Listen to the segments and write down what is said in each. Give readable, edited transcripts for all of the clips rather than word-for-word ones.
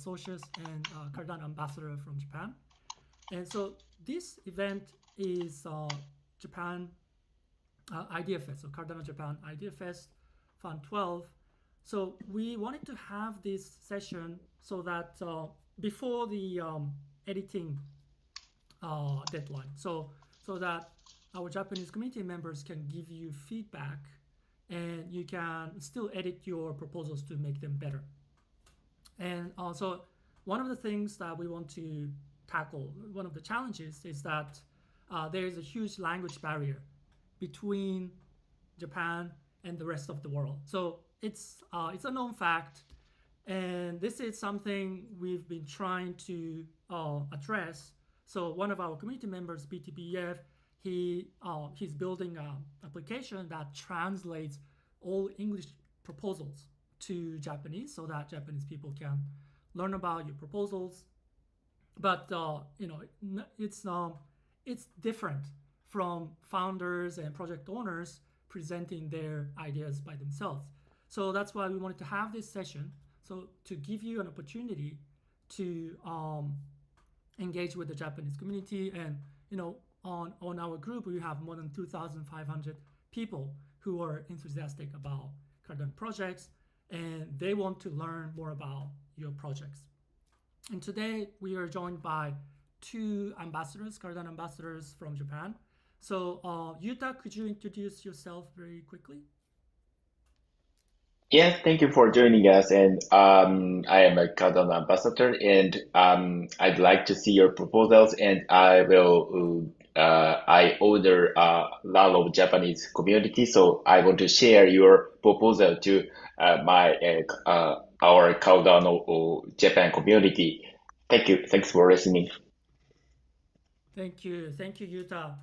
associate and Cardano ambassador from Japan. And so this event is Japan IdeaFest, so Cardano Japan IdeaFest F12. So we wanted to have this session so that before the editing deadline, so that our Japanese community members can give you feedback and you can still edit your proposals to make them better. And also, one of the things that we want to tackle, one of the challenges, is that there is a huge language barrier between Japan and the rest of the world. So it's a known fact, and this is something we've been trying to address. So one of our community members, BTBF, he's building an application that translates all English proposals to Japanese so that Japanese people can learn about your proposals. But it's different from founders and project owners presenting their ideas by themselves. So that's why we wanted to have this session, so to give you an opportunity to engage with the Japanese community. And on our group, we have more than 2,500 people who are enthusiastic about Cardano projects, and they want to learn more about your projects. And today we are joined by two ambassadors, Cardano ambassadors from Japan. So Yuta, could you introduce yourself very quickly? Yes, thank you for joining us. And I am a Cardano ambassador, and I'd like to see your proposals. And I order a lot of Japanese community, so I want to share your proposal to our Cardano Japan community. Thank you. Thanks for listening. Thank you, Yuta.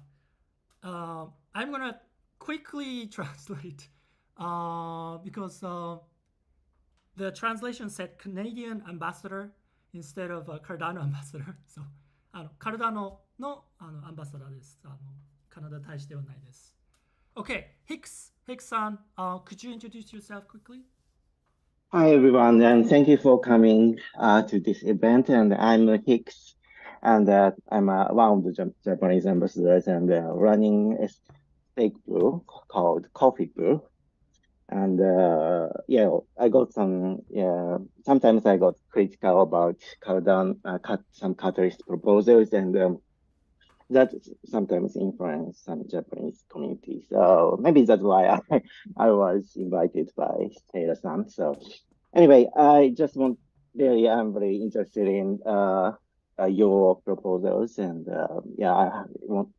I'm gonna quickly translate because the translation said Canadian ambassador instead of Cardano ambassador. So Cardano のアンバサダーです。カナダ大使ではないです。Okay, Hicks-san, could you introduce yourself quickly? Hi everyone, and thank you for coming to this event. And I'm Hicks, and I'm one of the Japanese ambassadors and running a stake pool called Coffee Pool. And I got sometimes I got critical about Cardano, some Catalyst proposals, and that sometimes influence some Japanese community. So maybe that's why I was invited by Taylor-san. So anyway, I'm very interested in your proposals, and I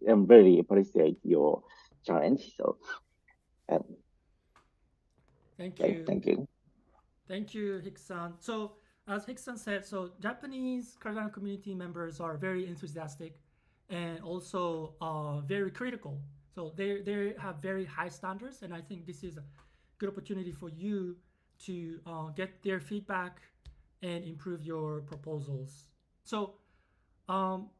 really appreciate your challenge. So thank you. Thank you. Thank you, Hicks-san. So as Hicks-san said, so Japanese Cardano community members are very enthusiastic and also very critical. So they have very high standards, and I think this is a good opportunity for you to get their feedback and improve your proposals. So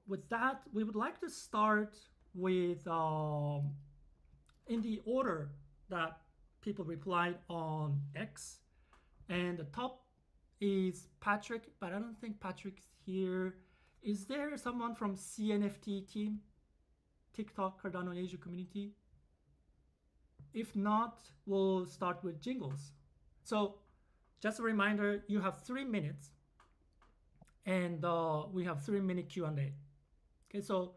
with that, we would like to start with in the order that people replied on X, and the top is Patrick, but I don't think Patrick's here. Is there someone from CNFT team, TikTok Cardano Asia community? If not, we'll start with jingles. So just a reminder, you have 3 minutes, and we have 3-minute Q&A. Okay, so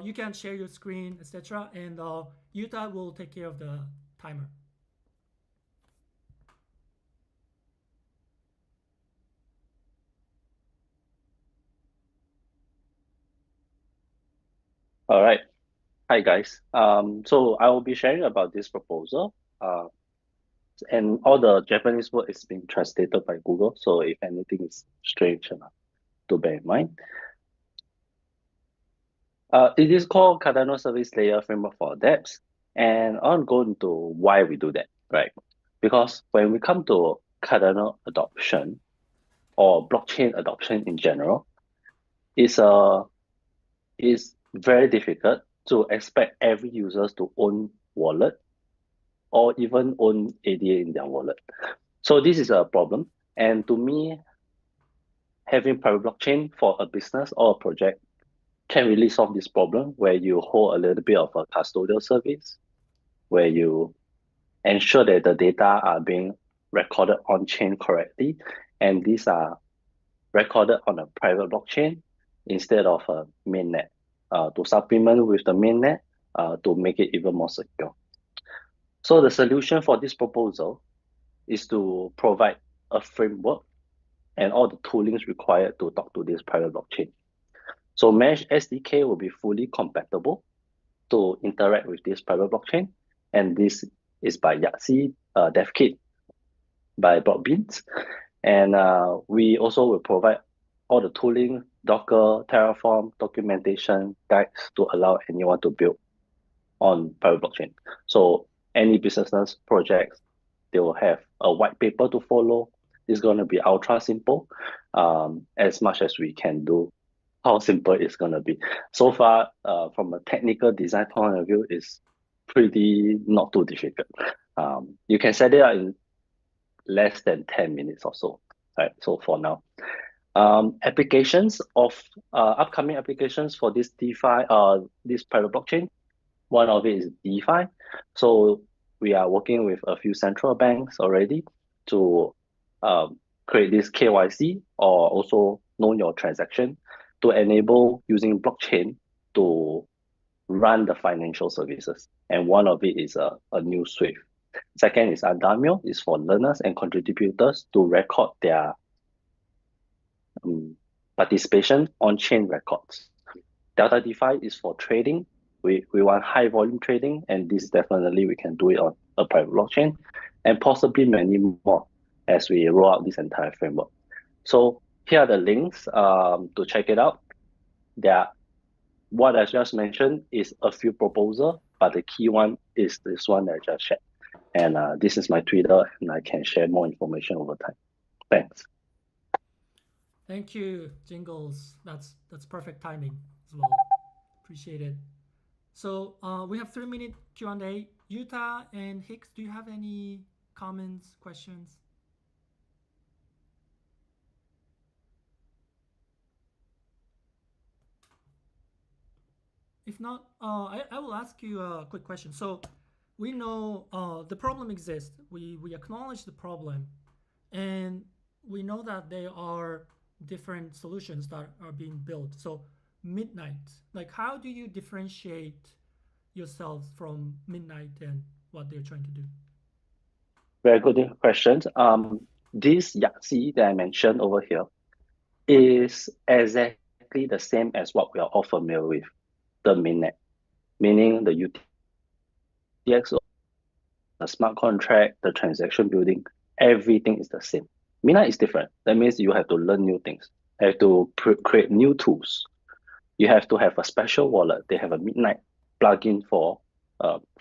you can share your screen, etc., and Yuta will take care of the timer. All right. Hi, guys. So I will be sharing about this proposal. And all the Japanese word is being translated by Google. So if anything is strange, to bear in mind. It is called Cardano Service Layer Framework for dApps. And I'll go into why we do that, right? Because when we come to Cardano adoption or blockchain adoption in general, it's very difficult to expect every user to own wallet or even own ADA in their wallet. So this is a problem. And to me, having private blockchain for a business or a project can really solve this problem where you hold a little bit of a custodial service, where you ensure that the data are being recorded on chain correctly, and these are recorded on a private blockchain instead of a mainnet, to supplement with the mainnet to make it even more secure. So the solution for this proposal is to provide a framework and all the toolings required to talk to this private blockchain. So Mesh SDK will be fully compatible to interact with this private blockchain, and this is by Yaxi DevKit by Blockbeans. And we also will provide all the tooling, Docker, Terraform, documentation, guides to allow anyone to build on private blockchain. So any businesses, projects, they will have a white paper to follow. It's going to be ultra simple, as much as we can do. How simple it's going to be. So far, from a technical design point of view, it's pretty not too difficult. You can set it up in less than 10 minutes or so, right? So for now, applications of upcoming applications for this DeFi, this private blockchain, one of it is DeFi. So we are working with a few central banks already to create this KYC, or also know your transaction, to enable using blockchain to run the financial services. And one of it is a new SWIFT. Second is Adamio, is for learners and contributors to record their participation on chain records. Delta DeFi is for trading. We want high volume trading, and this definitely we can do it on a private blockchain, and possibly many more as we roll out this entire framework. So here are the links to check it out. What I just mentioned is a few proposals, but the key one is this one that I just shared. And this is my Twitter, and I can share more information over time. Thanks. Thank you, Jingles. That's perfect timing as well. Appreciate it. So we have 3-minute Q&A. Yuta and Hicks, do you have any comments, questions? If not, I will ask you a quick question. So we know the problem exists. We acknowledge the problem, and we know that there are different solutions that are being built. So Midnight, like, how do you differentiate yourselves from Midnight and what they're trying to do? Very good questions. This Yaxi that I mentioned over here is exactly the same as what we are all familiar with, the mainnet, meaning the UTX, the smart contract, the transaction building, everything is the same. Midnight is different. That means you have to learn new things. You have to create new tools. You have to have a special wallet. They have a Midnight plugin for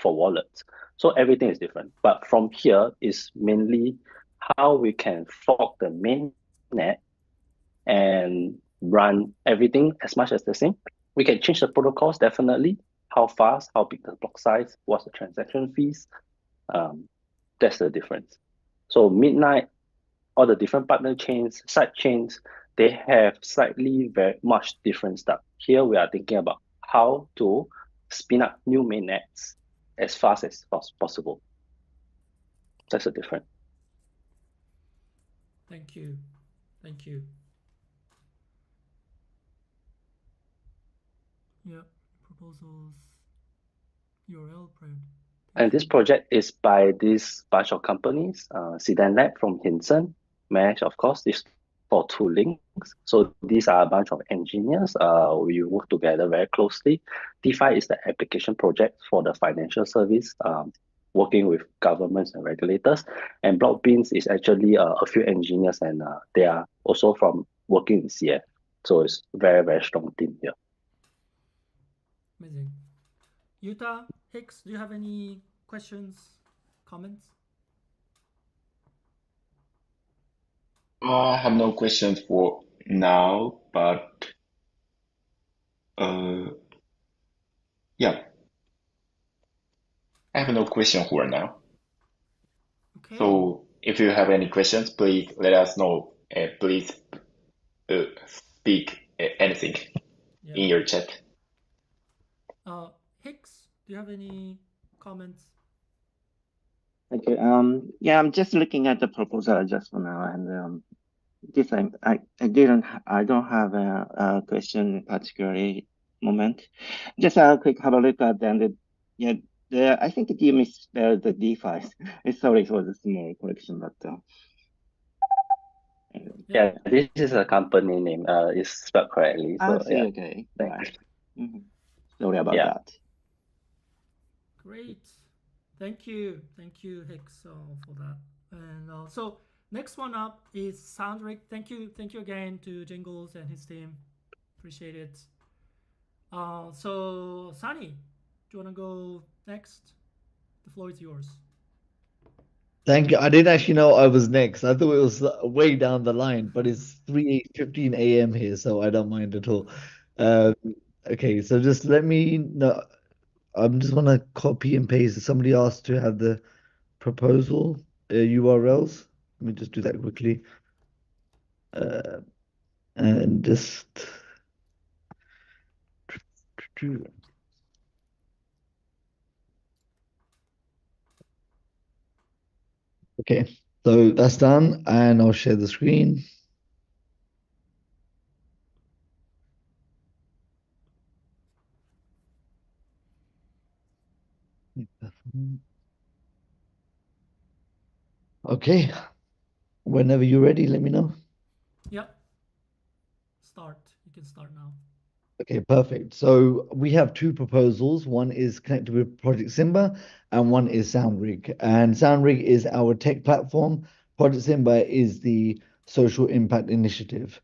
wallets. So everything is different. But from here is mainly how we can fork the mainnet and run everything as much as the same. We can change the protocols, definitely. How fast, how big the block size, what's the transaction fees. That's the difference. So Midnight, all the different partner chains, side chains, they have slightly very much different stuff. Here we are thinking about how to spin up new mainnets as fast as possible. That's the difference. Thank you. Thank you. Yeah, proposals, URL, and this project is by this bunch of companies, Sedan Lab from Hinson, Mesh, of course, is for tooling. So these are a bunch of engineers. We work together very closely. DeFi is the application project for the financial service, working with governments and regulators. And Blockbeans is actually a few engineers, and they are also from working in CF. So it's very, very strong team here. Amazing. Yuta, Hicks, do you have any questions, comments? I have no questions for now, but yeah, I have no question for now. Okay. So if you have any questions, please let us know. Please speak anything in your chat. Hicks, do you have any comments? Thank you. Yeah, I'm just looking at the proposal just for now, and this time I don't have a question particularly moment. Just a quick have a look at I think you misspelled the DeFi. Sorry for the small correction, but Yeah, this is a company name. It's spelled correctly. So see, yeah. okay. Thanks. Right. Sorry about Yeah. that. Great. Thank you, Hicks, for that. And so next one up is Soundrick. Thank you again to Jingles and his team. Appreciate it. So Sunny, do you want to go next? The floor is yours. Thank you. I didn't actually know I was next. I thought it was way down the line, but it's 3:15 a.m. here, so I don't mind at all. Okay, so just let me know. I'm just want to copy and paste. Somebody asked to have the proposal URLs. Let me just do that quickly. And just okay, so that's done, and I'll share the screen. Okay, whenever you're ready, let me know. Yep. You can start now. Okay, perfect. So we have two proposals. One is connected with Project Simba and one is Soundrig. And Soundrig is our tech platform. Project Simba is the social impact initiative.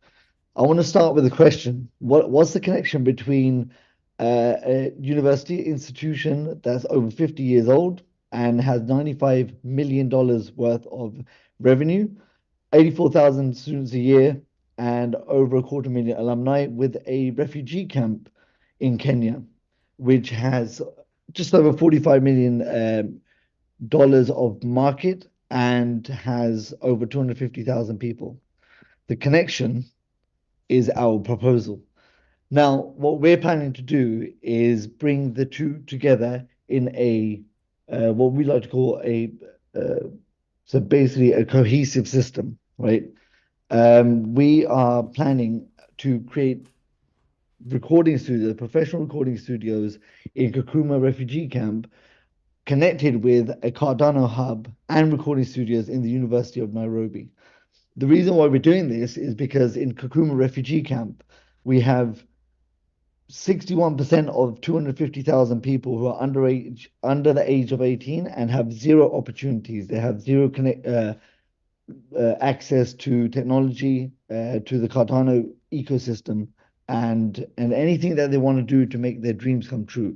I want to start with a question. What's the connection between a university institution that's over 50 years old and has $95 million worth of revenue, 84,000 students a year, and over 250,000 alumni with a refugee camp in Kenya, which has just over $45 million of market and has over 250,000 people? The connection is our proposal. Now, what we're planning to do is bring the two together in a what we like to call so basically a cohesive system, right? We are planning to create recording studios, professional recording studios in Kakuma refugee camp, connected with a Cardano hub and recording studios in the University of Nairobi. The reason why we're doing this is because in Kakuma refugee camp, we have 61% of 250,000 people who are under the age of 18 and have zero opportunities. They have zero access to technology, to the Cardano ecosystem, and anything that they want to do to make their dreams come true.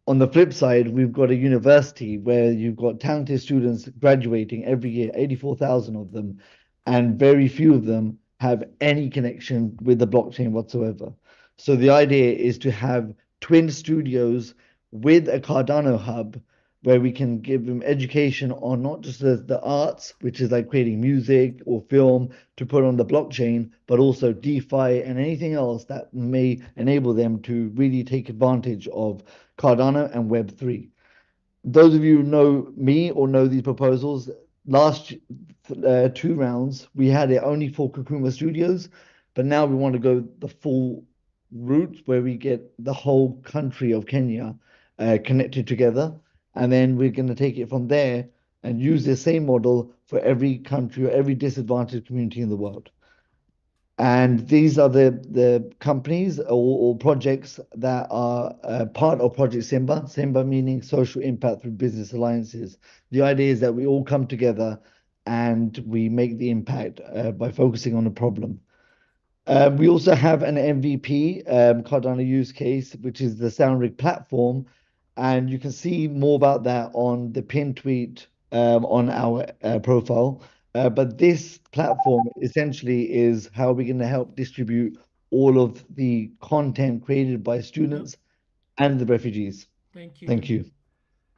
On the flip side, we've got a university where you've got talented students graduating every year, 84,000 of them, and very few of them have any connection with the blockchain whatsoever. So the idea is to have twin studios with a Cardano hub where we can give them education on not just the arts, which is like creating music or film to put on the blockchain, but also DeFi and anything else that may enable them to really take advantage of Cardano and Web3. Those of you who know me or know these proposals, last 2 rounds, we had it only for Kakuma Studios, but now we want to go the full route where we get the whole country of Kenya connected together. And then we're going to take it from there and use the same model for every country or every disadvantaged community in the world. And these are the companies or projects that are part of Project Simba, Simba meaning social impact through business alliances. The idea is that we all come together and we make the impact by focusing on a problem. We also have an MVP, Cardano use case, which is the Soundrig platform. And you can see more about that on the pinned tweet on our profile. But this platform essentially is how we're going to help distribute all of the content created by students and the refugees. Thank you. Thank you.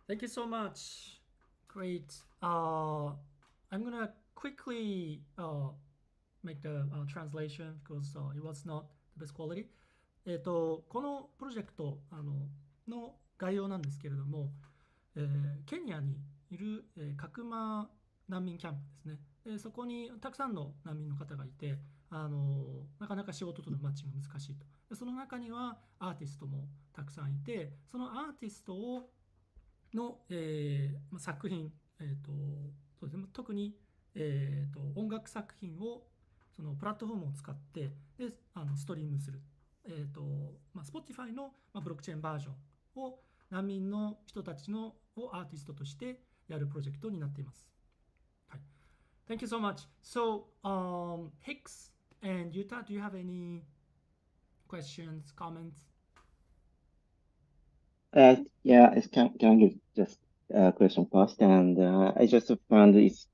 Thank you so much. Great. I'm gonna quickly make the translation because it was not the best quality. このプロジェクトの概要なんですけれども、ケニアにいる、角間難民キャンプですね。そこにたくさんの難民の方がいて、なかなか仕事とのマッチングが難しいと。でその中にはアーティストもたくさんいて、そのアーティストの、作品、そうですね、特に、音楽作品をそのプラットフォームを使ってでストリームする、Spotify の、ブロックチェーンバージョンを難民の人たちのをアーティストとしてやるプロジェクトになっています。はい。Thank you so much. So, Hicks and Yuta, do you have any questions, comments? Yeah, can I give just a question first? And I just found it's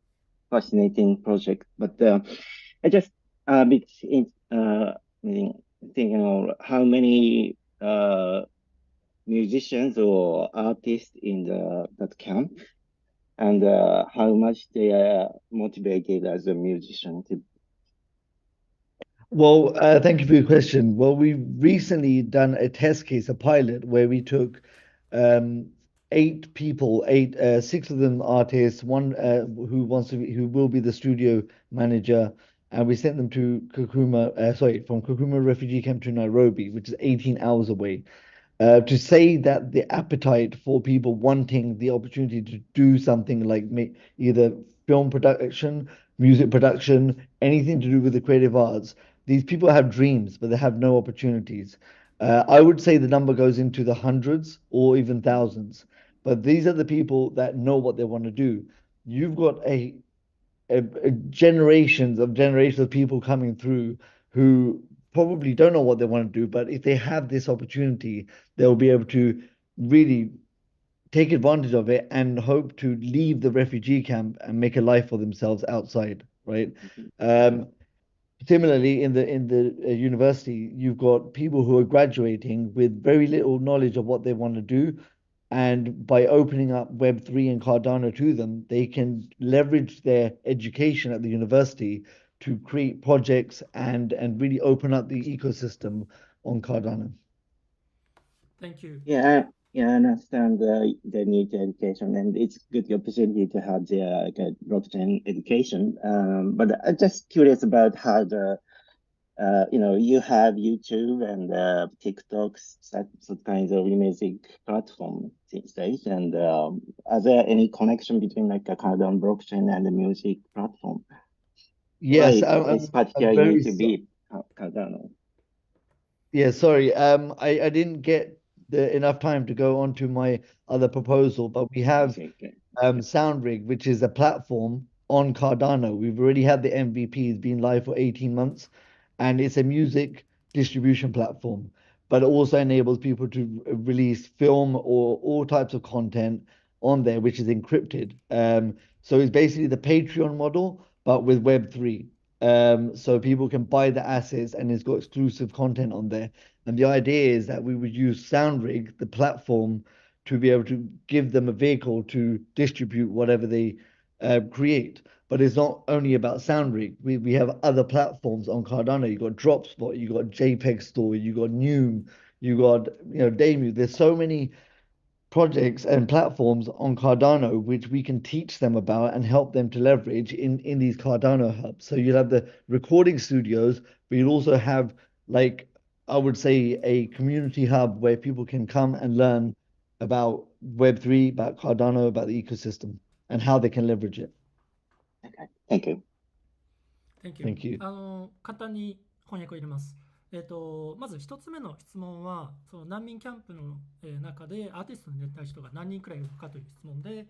fascinating project, but I just a bit thinking of how many musicians or artists in that camp, and how much they are motivated as a musician to. Well, thank you for your question. Well, we've recently done a test case, a pilot, where we took 8 people, 6 of them artists, one who will be the studio manager, and we sent them to from Kakuma refugee camp to Nairobi, which is 18 hours away. To say that the appetite for people wanting the opportunity to do something like either film production, music production, anything to do with the creative arts, these people have dreams, but they have no opportunities. I would say the number goes into the hundreds or even thousands, but these are the people that know what they want to do. You've got a generations of people coming through who probably don't know what they want to do, but if they have this opportunity, they'll be able to really take advantage of it and hope to leave the refugee camp and make a life for themselves outside, right? Similarly, in the university, you've got people who are graduating with very little knowledge of what they want to do, and by opening up Web3 and Cardano to them, they can leverage their education at the university to create projects and really open up the ecosystem on Cardano. Thank you. Yeah, I understand the need to education, and it's good opportunity to have the blockchain education. But I'm just curious about how you have YouTube and TikTok, such kinds of music platform these days, and are there any connection between like a Cardano blockchain and the music platform? Yes, It's particularly need to be Cardano. Yeah, sorry. I didn't get enough time to go on to my other proposal, but we have SoundRig, which is a platform on Cardano. We've already had the MVP, it's been live for 18 months, and it's a music distribution platform, but it also enables people to release film or all types of content on there, which is encrypted. So it's basically the Patreon model, but with Web3. So people can buy the assets and it's got exclusive content on there. And the idea is that we would use SoundRig, the platform, to be able to give them a vehicle to distribute whatever they create. But it's not only about SoundRig. We have other platforms on Cardano. You got Dropspot, you got JPEG Store, you got Noom, you got Damu. There's so many projects and platforms on Cardano which we can teach them about and help them to leverage in these Cardano hubs. So you'll have the recording studios, but you'll also have, like, I would say, a community hub where people can come and learn about Web3, about Cardano, about the ecosystem, and how they can leverage it. Okay, thank you. Thank you. 簡単に翻訳を入れます。まず1つ目の質問は、その難民キャンプの中でアーティストに出た人が何人くらいいるのかという質問で、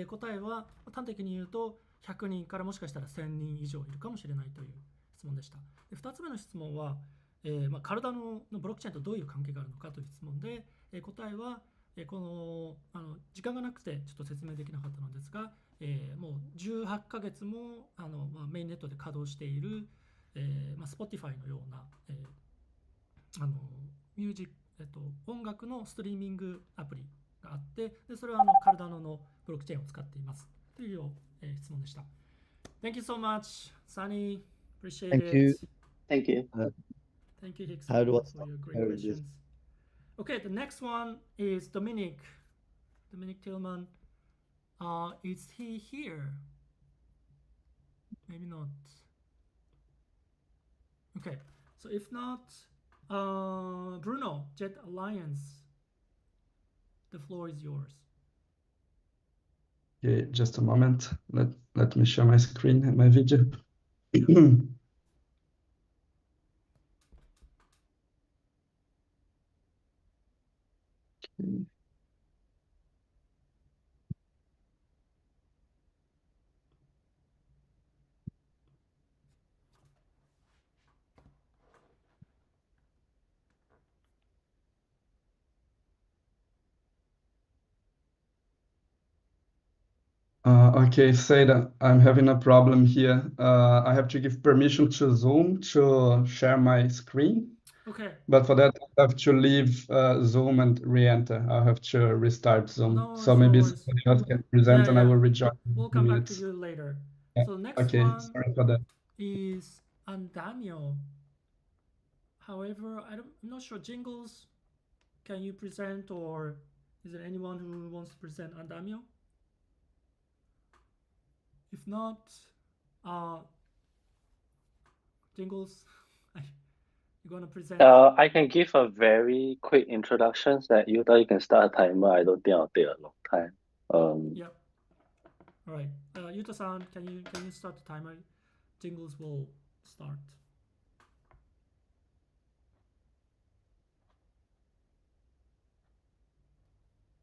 答えは端的に言うと100人からもしかしたら1000人以上いるかもしれないという質問でした。で2つ目の質問は、カルダノのブロックチェーンとどういう関係があるのかという質問で、答えは、この時間がなくてちょっと説明できなかったのですが、もう18ヶ月もメインネットで稼働している、Spotify のような、ミュージック、音楽のストリーミングアプリがあって、でそれはカルダノのブロックチェーンを使っていますという、質問でした。Thank you so much, Sunny, Appreciate Thank it. you. Thank you. Thank you, Hicks, How do I for start? your great How is this? questions. Okay, the next one is Dominic. Dominic Tillman. Is he here? Maybe not. Okay, so if not, Bruno, Jet Alliance. The floor is yours. Okay, just a moment. Let me share my screen and my video. Okay, Seda, I'm having a problem here. I have to give permission to Zoom to share my screen, Okay, but for that, I have to leave Zoom and re-enter. I'll have to restart Zoom. no So worries, no maybe worries. somebody else can present and I Yeah. will rejoin We'll in come back to minutes. you later. Yeah, So next okay, one sorry for that. is Andamio. However, I'm not sure. Jingles, can you present, or is there anyone who wants to present Andamio? If not, Jingles, you're gonna present. I can give a very quick introduction that you can start a timer. I don't think I'll take a long time. Yep. All right. Yuta-san, can you start the timer? Jingles will start.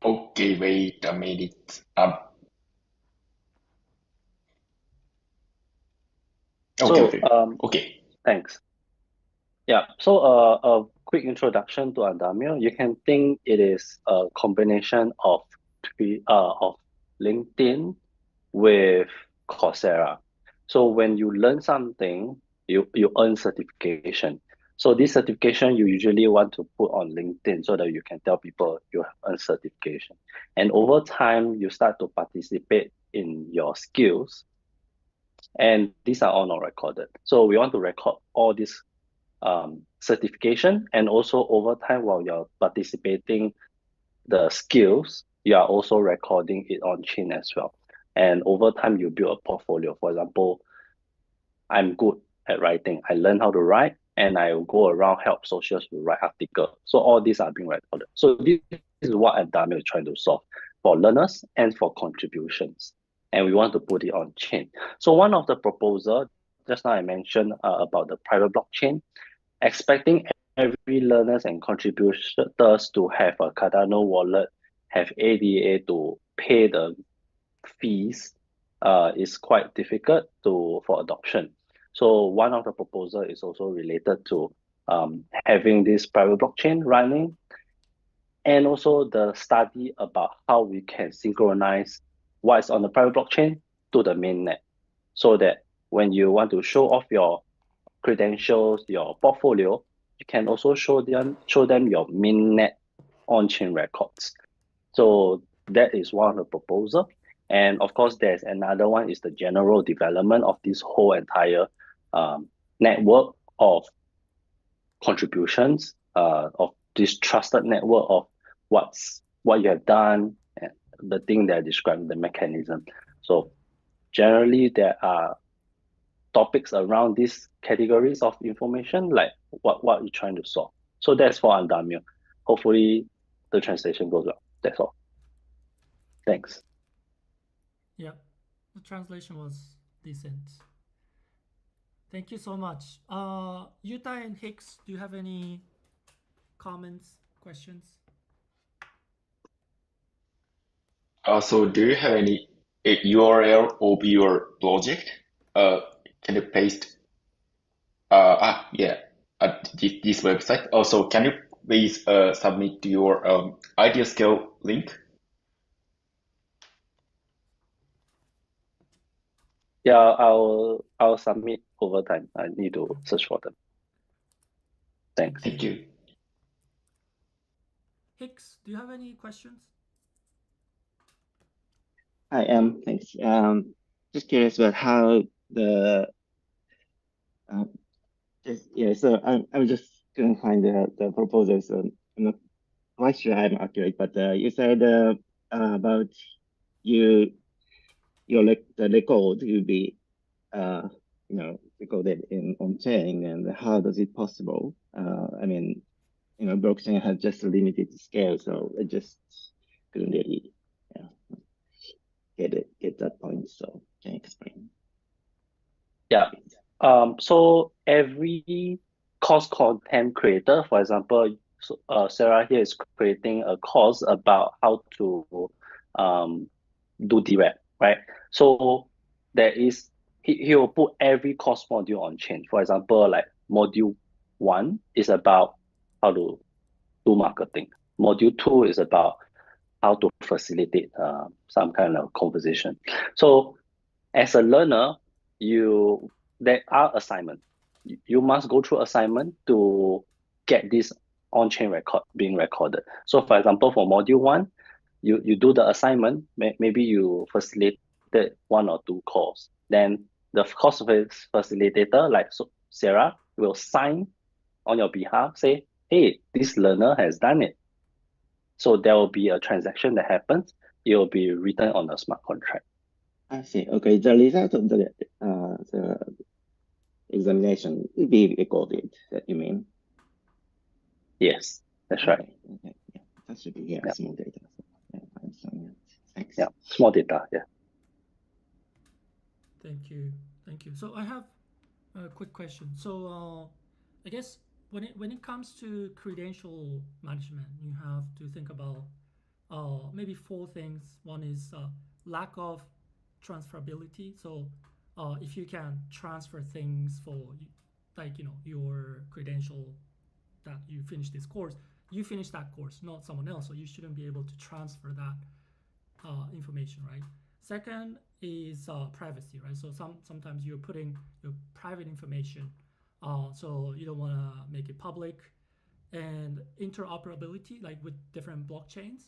Okay, wait a minute. Okay. Okay. Thanks. Yeah, so a quick introduction to Andamio. You can think it is a combination of LinkedIn with Coursera. So when you learn something, you earn certification. So this certification you usually want to put on LinkedIn so that you can tell people you have earned certification. And over time, you start to participate in your skills. And these are all not recorded. So we want to record all these certification, and also over time while you're participating the skills, you are also recording it on chain as well. And over time you build a portfolio. For example, I'm good at writing. I learn how to write and I will go around help socials to write articles. So all these are being recorded. So this is what Andamio is trying to solve for learners and for contributions. And we want to put it on chain. So one of the proposals, just now I mentioned about the private blockchain, expecting every learners and contributors to have a Cardano wallet, have ADA to pay the fees is quite difficult for adoption. So one of the proposals is also related to having this private blockchain running, and also the study about how we can synchronize what's on the private blockchain to the mainnet, so that when you want to show off your credentials, your portfolio, you can also show them your mainnet on-chain records. So that is one of the proposal. And of course, there's another one is the general development of this whole entire network of contributions, of this trusted network of what you have done and the thing that I described, the mechanism. So generally, there are topics around these categories of information, like what you're trying to solve. So that's for Andamio. Hopefully the translation goes well. That's all. Thanks. Yeah, the translation was decent. Thank you so much. Yuta and Hicks, do you have any comments, questions? So do you have any URL of your project? Can you paste? This website. Also, can you please submit your idea scale link? Yeah, I'll submit over time. I need to search for them. Thanks. Thank you. Hicks, do you have any questions? I am. Thanks. Just curious about how the So I'm just going to find the proposal. So I'm not quite sure I'm accurate, but you said about the record will be recorded on chain, and how does it possible? I mean, blockchain has just a limited scale, so I just couldn't really get that point. So can you explain? Yeah. So every course content creator, for example, Sarah here is creating a course about how to do DRAP, right? So there is he will put every course module on chain. For example, like module 1 is about how to do marketing. Module 2 is about how to facilitate some kind of conversation. So as a learner, there are assignments. You must go through assignment to get this on-chain record being recorded. So for example, for module 1, you do the assignment, maybe you facilitated 1 or 2 calls. Then the course facilitator, like Sarah, will sign on your behalf, say, hey, this learner has done it. So there will be a transaction that happens. It will be written on a smart contract. I see. Okay, the result of the examination will be recorded, you mean? Yes, that's right. Okay. Yeah. That should be small data. Yeah, I understand. Thanks. Yeah, small data, yeah. Thank you. So I have a quick question. So I guess when it comes to credential management, you have to think about maybe 4 things. One is lack of transferability. So if you can transfer things for your credential that you finish this course, you finish that course, not someone else. So you shouldn't be able to transfer that information, right? Second is privacy, right? So sometimes you're putting your private information, so you don't want to make it public. And interoperability, like with different blockchains,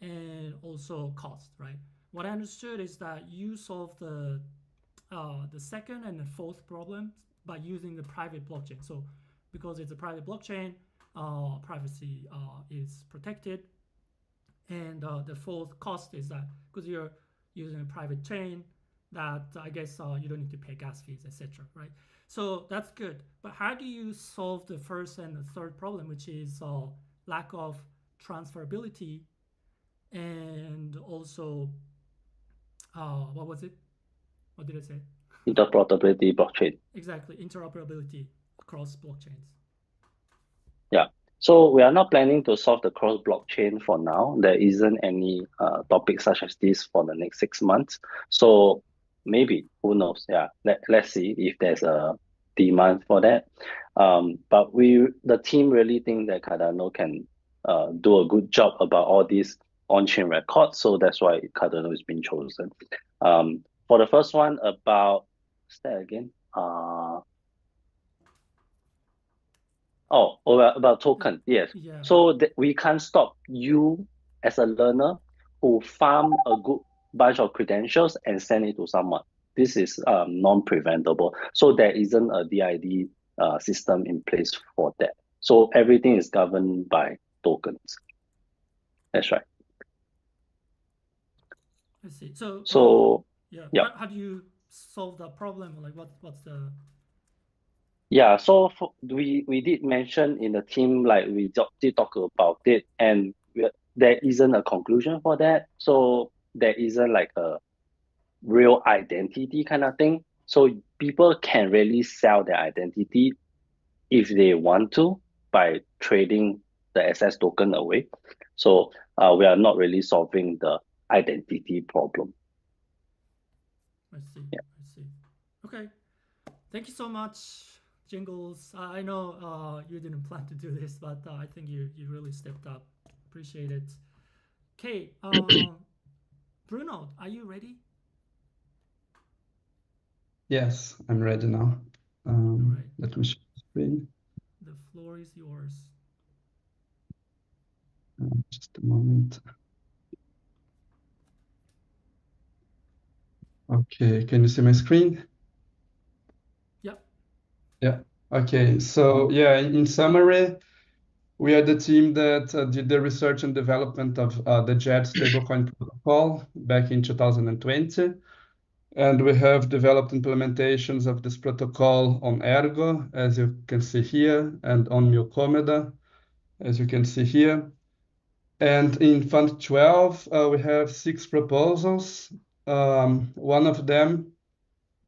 and also cost, right? What I understood is that you solve the second and the fourth problem by using the private blockchain. So because it's a private blockchain, privacy is protected. And the fourth cost is that because you're using a private chain, that I guess you don't need to pay gas fees, etc. Right? So that's good. But how do you solve the first and the third problem, which is lack of transferability, and also what was it? What did I say? Interoperability blockchain. Exactly, interoperability across blockchains. Yeah. So we are not planning to solve the cross blockchain for now. There isn't any topic such as this for the next 6 months. So maybe, who knows? Yeah, let's see if there's a demand for that. But the team really think that Cardano can do a good job about all these on-chain records. So that's why Cardano is being chosen. For the first one about, what's that again? About token, yes. Yeah. So we can't stop you as a learner who farm a good bunch of credentials and send it to someone. This is non-preventable. So there isn't a DID system in place for that. So everything is governed by tokens. That's right. I see. So yeah. How do you solve that problem? Like what's the... Yeah, so we did mention in the team, like we did talk about it, and there isn't a conclusion for that. So there isn't like a real identity kind of thing. So people can really sell their identity if they want to by trading the SS token away. So we are not really solving the identity problem. I see. Yeah. I see. Okay. Thank you so much, Jingles. I know you didn't plan to do this, but I think you really stepped up. Appreciate it. Okay. Bruno, are you ready? Yes, I'm ready now. Right. Let me share the screen. The floor is yours. Just a moment. Okay, can you see my screen? Yep. Yeah. Okay. So yeah, in summary, we are the team that did the research and development of the JET stablecoin protocol back in 2020. And we have developed implementations of this protocol on Ergo, as you can see here, and on Milkomeda, as you can see here. And in Fund 12, we have 6 proposals. One of them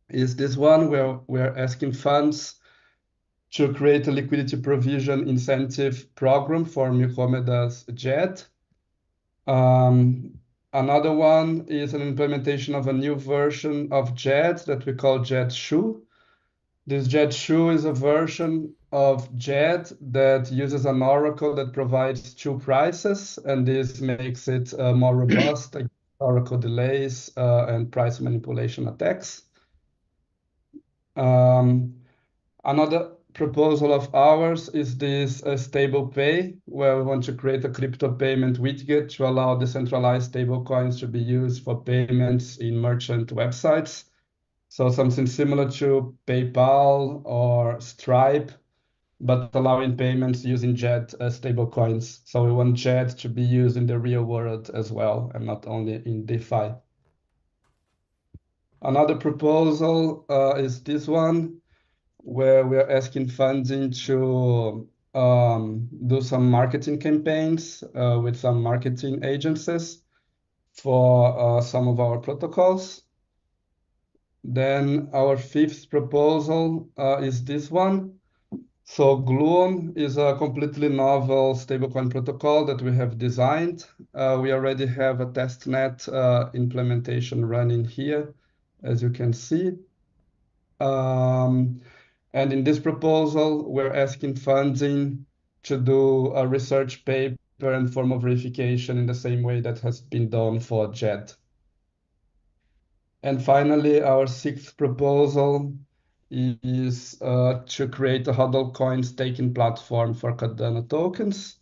is this one where we're asking funds to create a liquidity provision incentive program for Milkomeda's JET. Another one is an implementation of a new version of JET that we call JET Shoe. This JET Shoe is a version of JET that uses an oracle that provides 2 prices, and this makes it more robust against oracle delays and price manipulation attacks. Another proposal of ours is this stable pay, where we want to create a crypto payment widget to allow decentralized stable coins to be used for payments in merchant websites. So something similar to PayPal or Stripe, but allowing payments using JET stable coins. So we want JET to be used in the real world as well, and not only in DeFi. Another proposal is this one, where we are asking funding to do some marketing campaigns with some marketing agencies for some of our protocols. Then our 5th proposal is this one. So Gluon is a completely novel stablecoin protocol that we have designed. We already have a testnet implementation running here, as you can see. And in this proposal, we're asking funding to do a research paper and formal verification in the same way that has been done for JET. And finally, our 6th proposal is to create a HODL coin staking platform for Cardano tokens.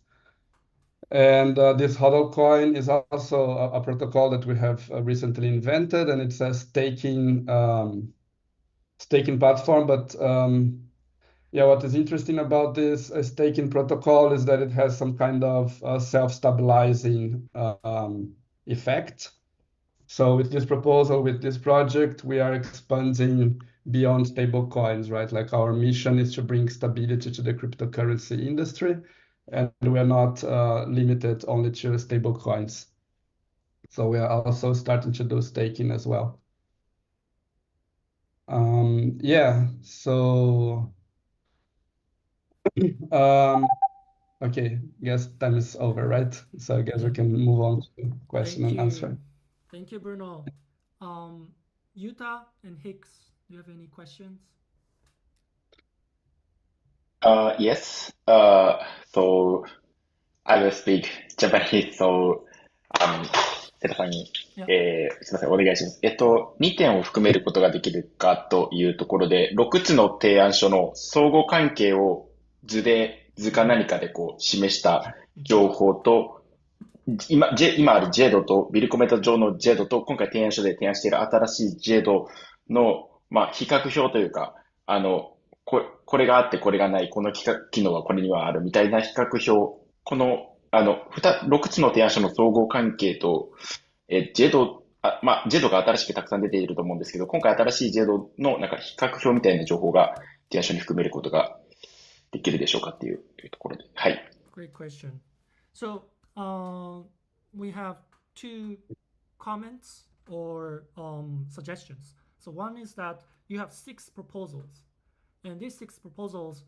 And this HODL coin is also a protocol that we have recently invented, and it's a staking platform. But yeah, what is interesting about this staking protocol is that it has some kind of self-stabilizing effect. So with this proposal, with this project, we are expanding beyond stable coins, right? Like our mission is to bring stability to the cryptocurrency industry, and we are not limited only to stable coins. So we are also starting to do staking as well. Yeah, so okay, guess time is over, right? So I guess we can move on to question and answer. Thank you, Bruno. Yuta and Hicks, do you have any questions? Yes. So I will speak Japanese. So,瀬田さんに、すみません、お願いします。2点を含めることができるかというところで、6つの提案書の相互関係を図か何かでこう示した情報と、今ある JED と、ビルコメント上の JED と、今回提案書で提案している新しい JED の、比較表というか、これがあってこれがない、この機能はこれにはあるみたいな比較表、この、6つの提案書の総合関係と、JED が新しくたくさん出ていると思うんですけど、今回新しい JED のなんか比較表みたいな情報が提案書に含めることができるでしょうかっていうところで。はい。Great question. So, we have 2 comments or suggestions. So one is that you have 6 proposals, and these 6 proposals,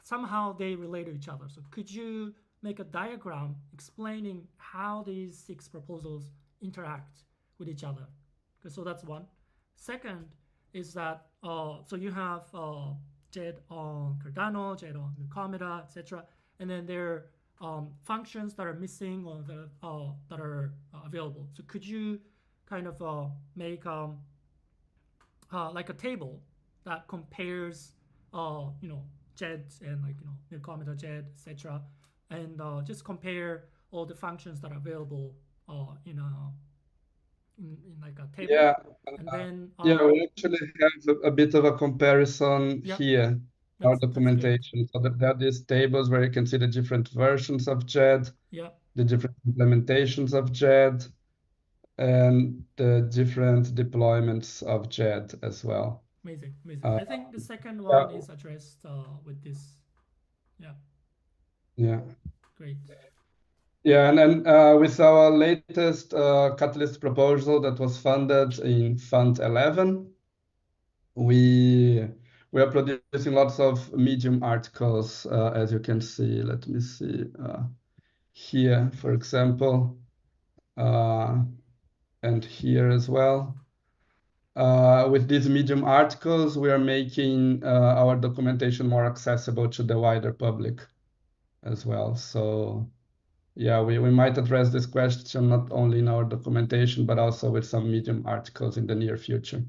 somehow they relate to each other. So could you make a diagram explaining how these 6 proposals interact with each other? So that's one. Second is that, so you have JED on Cardano, JED on Milkomeda, etc. And then there are functions that are missing or that are available. So could you kind of make like a table that compares, JED and Milkomeda, JED, etc. And just compare all the functions that are available in like a table. Yeah, and then we actually have a bit of a comparison here. our That's good. documentation. So there are these tables where you can see the different versions of JED, Yeah, the different implementations of JED, and the different deployments of JED as well. amazing. Uh, I think the second yeah. one is addressed with this. Yeah, Yeah. great. Yeah, and then with our latest Catalyst proposal that was funded in Fund 11, we are producing lots of Medium articles, as you can see. Let me see here, for example, and here as well. With these Medium articles, we are making our documentation more accessible to the wider public as well. So yeah, we might address this question not only in our documentation, but also with some Medium articles in the near future.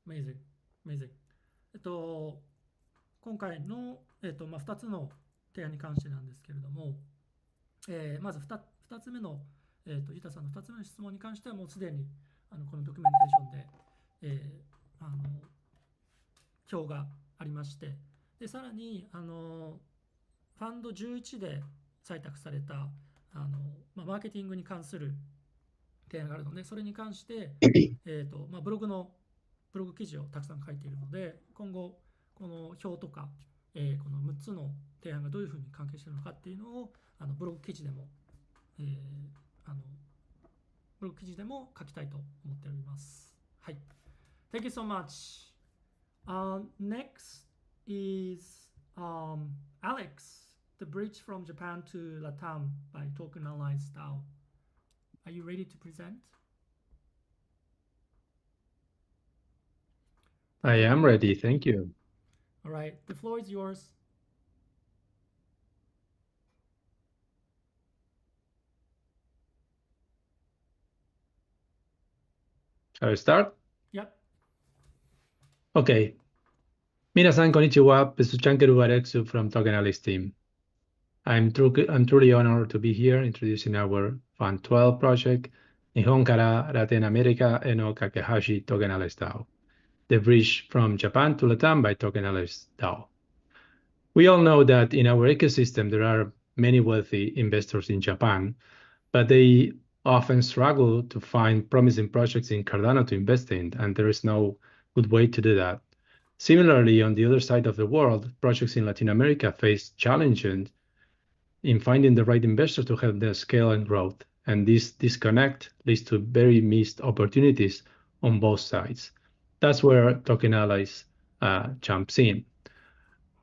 Amazing. 今回の、2つの提案に関してなんですけれども、まず 2つ目の、ユタさんの2つ目の質問に関してはもうすでにこのドキュメンテーションで、表がありまして、でさらにファンド11で採択されたマーケティングに関する提案があるので、それに関して、ブログ記事をたくさん書いているので、今後この表とか、この6つの提案がどういうふうに関係しているのかっていうのをブログ記事でも、書きたいと思っております。はい。Thank you so much. Next is Alex, the bridge from Japan to Latam by Token Online Style. Are you ready to present? I am ready, thank you. All right, the floor is yours. Shall I start? Yep. Okay. 皆さん、こんにちは。This is Chankeru Aretsu from Token Analyst team. I'm truly honored to be here introducing our Fund 12 project, 日本からラテンアメリカへの架け橋 Token Analyst DAO, the bridge from Japan to Latam by Token Analyst DAO. We all know that in our ecosystem, there are many wealthy investors in Japan, but they often struggle to find promising projects in Cardano to invest in, and there is no good way to do that. Similarly, on the other side of the world, projects in Latin America face challenges in finding the right investors to help them scale and growth. And this disconnect leads to very missed opportunities on both sides. That's where Token Allies jumps in.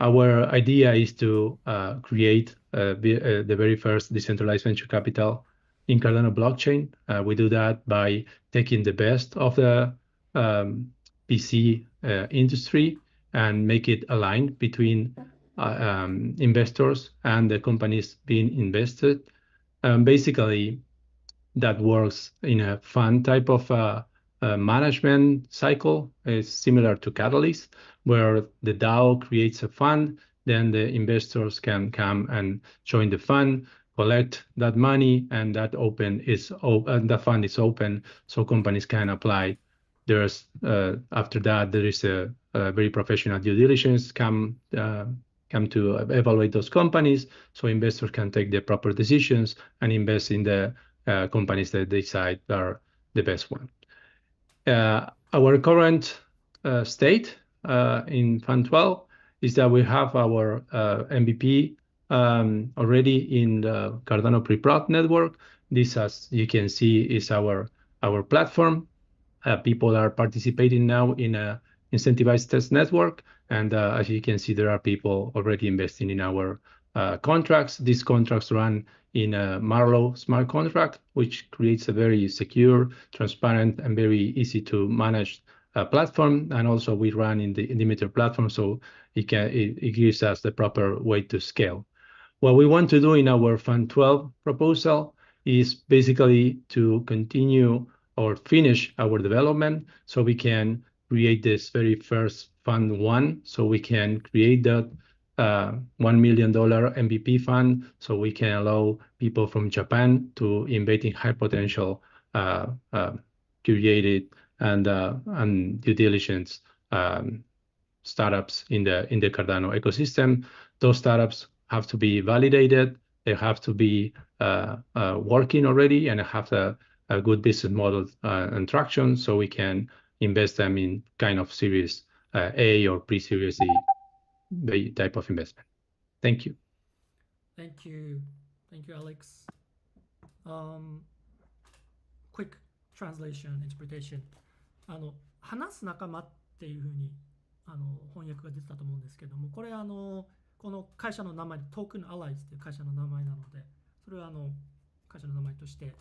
Our idea is to create the very first decentralized venture capital in Cardano blockchain. We do that by taking the best of the PC industry and make it aligned between investors and the companies being invested. Basically, that works in a fund type of management cycle. It's similar to Catalyst, where the DAO creates a fund, then the investors can come and join the fund, collect that money, and that fund is open so companies can apply. There's after that there is a very professional due diligence come to evaluate those companies, so investors can take the proper decisions and invest in the companies that they decide are the best one. Our current state in Fund 12 is that we have our MVP already in the Cardano pre-prod network. This, as you can see, is our platform. People are participating now in a incentivized test network, and as you can see, there are people already investing in our contracts. These contracts run in a Marlowe smart contract, which creates a very secure, transparent, and very easy to manage platform. And also we run in the Demeter platform, so it gives us the proper way to scale. What we want to do in our Fund 12 proposal is basically to continue or finish our development so we can create this very first Fund 1, so we can create that $1 million MVP fund, so we can allow people from Japan to invest in high potential curated and due diligence startups in the Cardano ecosystem. Those startups have to be validated. They have to be working already and have a good business model and traction, so we can invest them in kind of Series A or pre-Series A type of investment. Thank you. Thank you. Thank you, Alex. Quick translation, interpretation. 話す仲間っていうふうに翻訳が出てたと思うんですけども、これこの会社の名前でトークンアライズという会社の名前なので、それは会社の名前として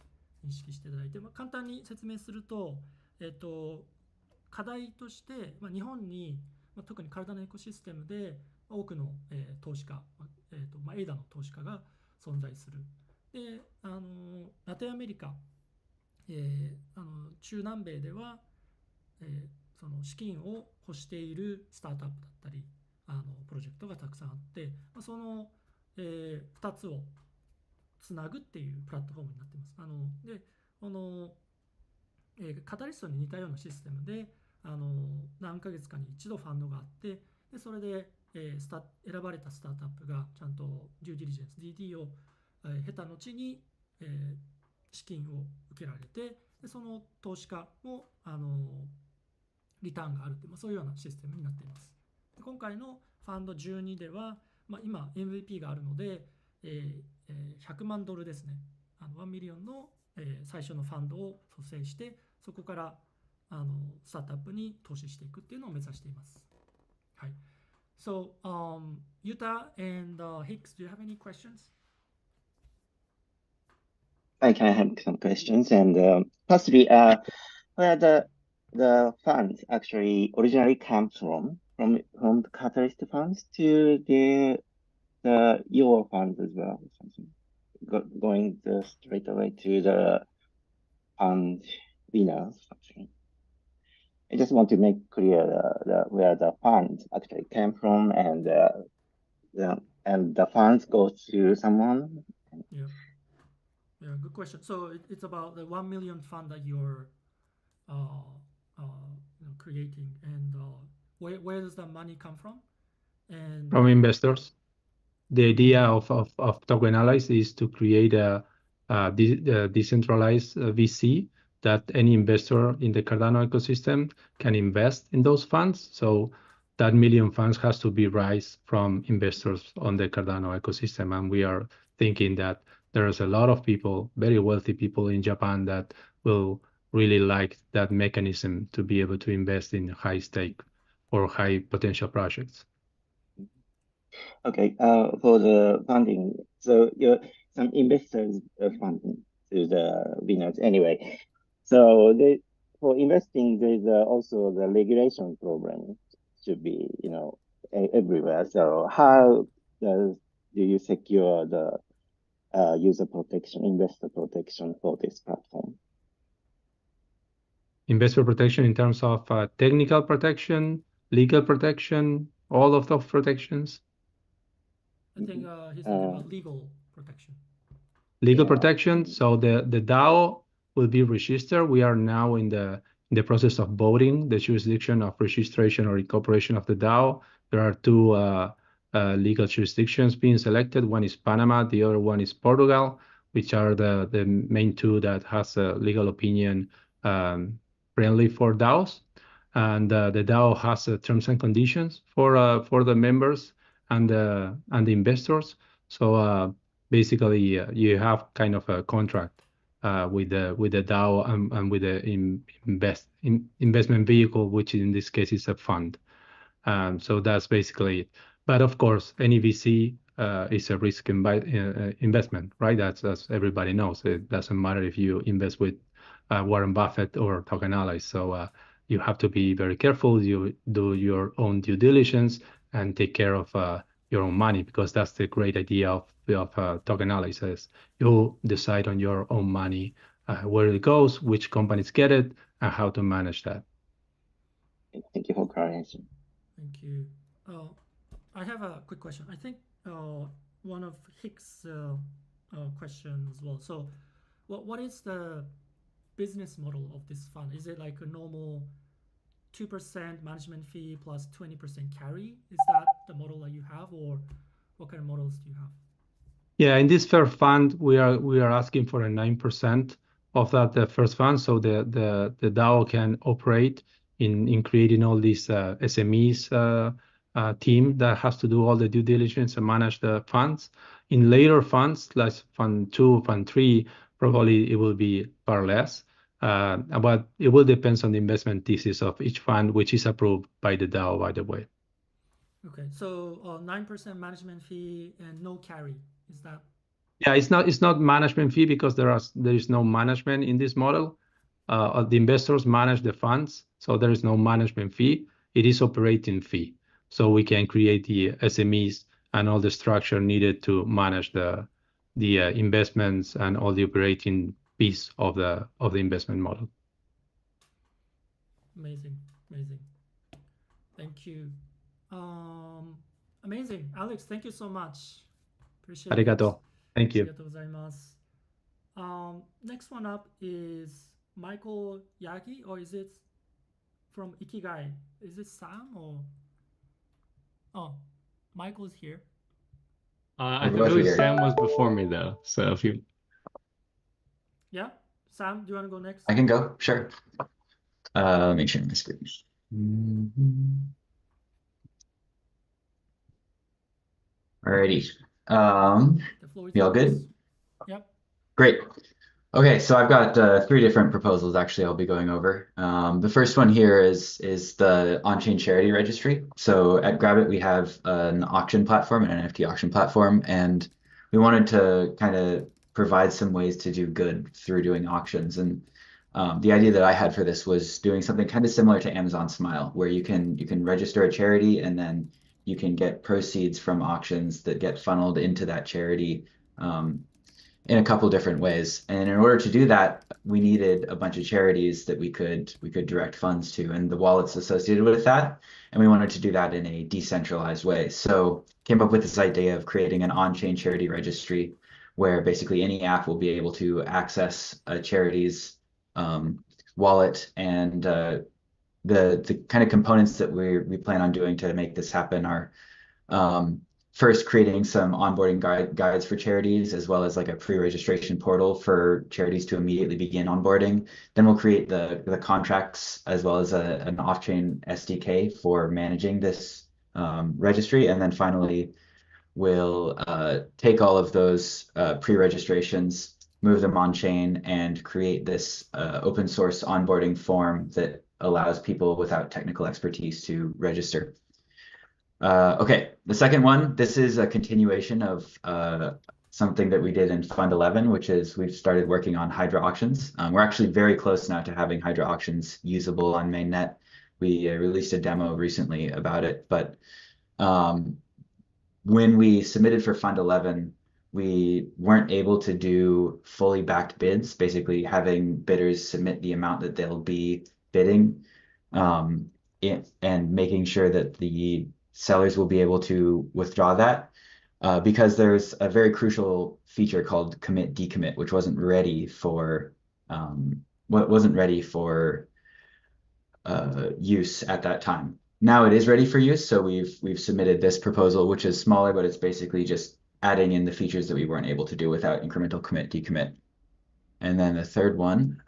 認識していただいて、簡単に説明すると、課題として、日本に、特に体のエコシステムで多くの、投資家、エイダの投資家が存在する。で、ラテンアメリカ、中南米では、その資金を欲しているスタートアップだったりプロジェクトがたくさんあって、その、2つをつなぐっていうプラットフォームになっています。でこの、カタリストに似たようなシステムで何ヶ月かに一度ファンドがあって、でそれで、選ばれたスタートアップがちゃんとデューディリジェンス DD を、経た後に、資金を受けられて、でその投資家もリターンがあるという、そういうようなシステムになっています。で今回のファンド12では、今 MVP があるので、$100万ですね。1ミリオンの、最初のファンドを蘇生して、そこからスタートアップに投資していくっていうのを目指しています。はい。So, Yuta and Hicks, do you have any questions? I can have some questions. And firstly, where the funds actually originally came from the Catalyst funds to your funds as well, something going straight away to the fund winners. Something. I just want to make clear where the funds actually came from, and the funds go to someone. Yeah, good question. So it's about the 1 million fund that you're creating, and where does the money come from? And from investors. The idea of Token Allies is to create a decentralized VC that any investor in the Cardano ecosystem can invest in those funds. So that million funds has to be raised from investors on the Cardano ecosystem. And we are thinking that there's a lot of people, very wealthy people in Japan, that will really like that mechanism to be able to invest in high stake or high potential projects. Okay, for the funding, so some investors are funding to the winners anyway. So for investing, there's also the regulation problem should be, everywhere. So how do you secure the user protection, investor protection for this platform? Investor protection in terms of technical protection, legal protection, all of those protections? I think he's talking about legal protection. Legal protection. So the DAO will be registered. We are now in the process of voting the jurisdiction of registration or incorporation of the DAO. There are two legal jurisdictions being selected. One is Panama, the other one is Portugal, which are the main two that has a legal opinion friendly for DAOs. And the DAO has terms and conditions for the members and the investors. So basically, you have kind of a contract with the DAO and with the investment vehicle, which in this case is a fund. So that's basically it. But of course, any VC is a risk investment, right? That's as everybody knows. It doesn't matter if you invest with Warren Buffett or Token Allies. So you have to be very careful. You do your own due diligence and take care of your own money, because that's the great idea of Token Allies. Is you decide on your own money where it goes, which companies get it, and how to manage that. Thank you for clarification. Thank you. I have a quick question. I think one of Hicks' questions as well. So what is the business model of this fund? Is it like a normal 2% management fee plus 20% carry. Is that the model that you have, or what kind of models do you have? Yeah, in this first fund, we are asking for a 9% of that the first fund, so the DAO can operate in creating all these SMEs team that has to do all the due diligence and manage the funds. In later funds, like fund 2, fund 3, probably it will be far less. But it will depend on the investment thesis of each fund, which is approved by the DAO, by the way. Okay, so 9% management fee and no carry. Is that? Yeah, it's not management fee because there is no management in this model. The investors manage the funds, so there is no management fee. It is operating fee. So we can create the SMEs and all the structure needed to manage the investments and all the operating piece of the investment model. Amazing. Thank you. Amazing. Alex, thank you so much. Appreciate it. Arigato. Thank you. ありがとうございます。Next one up is Michael Yagi, or is it from Ikigai? Is it Sam or? Oh, Michael's here. I believe Sam was before me though, so if you. Yeah, Sam, do you want to go next? I can go, sure. Let me share my screen. Alrighty. The floor is You all yours. good? Yep. Great. Okay, so I've got 3 different proposals actually I'll be going over. The first one here is the on-chain charity registry. So at Grabit, we have an auction platform, an NFT auction platform, and we wanted to kind of provide some ways to do good through doing auctions. And the idea that I had for this was doing something kind of similar to Amazon Smile, where you can register a charity and then you can get proceeds from auctions that get funneled into that charity in a couple different ways. And in order to do that, we needed a bunch of charities that we could direct funds to and the wallets associated with that. And we wanted to do that in a decentralized way. So came up with this idea of creating an on-chain charity registry where basically any app will be able to access a charity's wallet, and the kind of components that we plan on doing to make this happen are first creating some onboarding guides for charities, as well as like a pre-registration portal for charities to immediately begin onboarding. Then we'll create the contracts as well as an off-chain SDK for managing this registry. And then finally, we'll take all of those pre-registrations, move them on chain, and create this open source onboarding form that allows people without technical expertise to register. Okay, the second one, this is a continuation of something that we did in Fund 11, which is we've started working on Hydra auctions. We're actually very close now to having Hydra auctions usable on mainnet. We released a demo recently about it, but when we submitted for Fund 11, we weren't able to do fully backed bids, basically having bidders submit the amount that they'll be bidding, and making sure that the sellers will be able to withdraw that, because there's a very crucial feature called commit decommit, which wasn't ready for use at that time. Now it is ready for use, so we've submitted this proposal, which is smaller, but it's basically just adding in the features that we weren't able to do without incremental commit decommit. And then the third one,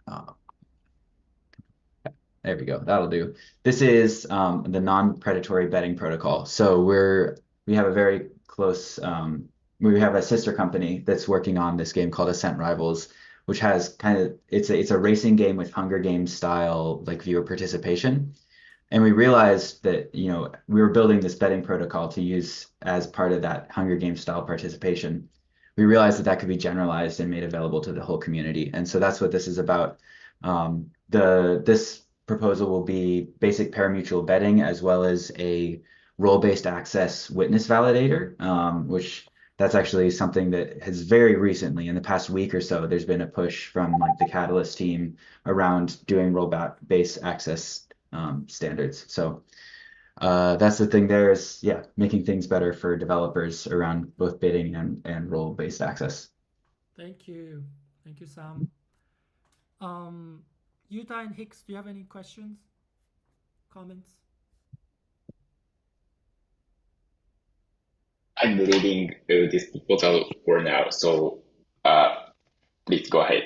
there we go, that'll do. This is the non-predatory betting protocol. So we have a very close, we have a sister company that's working on this game called Ascent Rivals, which has kind of, it's a racing game with Hunger Games style like viewer participation. And we realized that, you know, we were building this betting protocol to use as part of that Hunger Games style participation. We realized that could be generalized and made available to the whole community. And so that's what this is about. This proposal will be basic parimutuel betting as well as a role-based access witness validator, which that's actually something that has very recently, in the past week or so, there's been a push from like the Catalyst team around doing role-based access standards. So that's the thing there is, yeah, making things better for developers around both bidding and role-based access. Thank you, Sam. Yuta and Hicks, do you have any questions, comments? I'm reading this proposal for now, so please go ahead.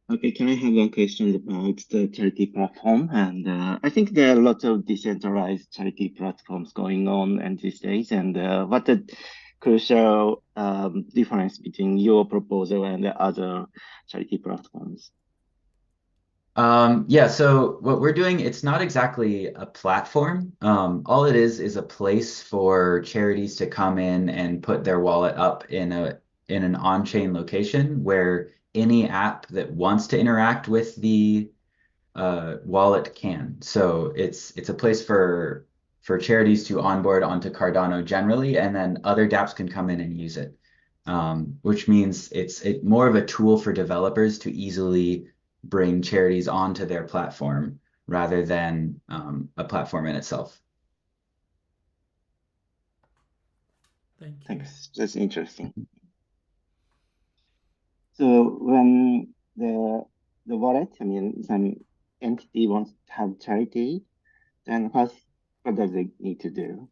Okay, can I have one question about the charity platform? And I think there are lots of decentralized charity platforms going on and these days. And what the crucial difference between your proposal and the other charity platforms? Yeah, so what we're doing, it's not exactly a platform. All it is a place for charities to come in and put their wallet up in an on-chain location where any app that wants to interact with the wallet can. So it's a place for charities to onboard onto Cardano generally, and then other dApps can come in and use it, which means it's more of a tool for developers to easily bring charities onto their platform rather than a platform in itself. Thank you. Thanks. That's interesting. So when the wallet, I mean, some entity wants to have charity, then what does it need to do?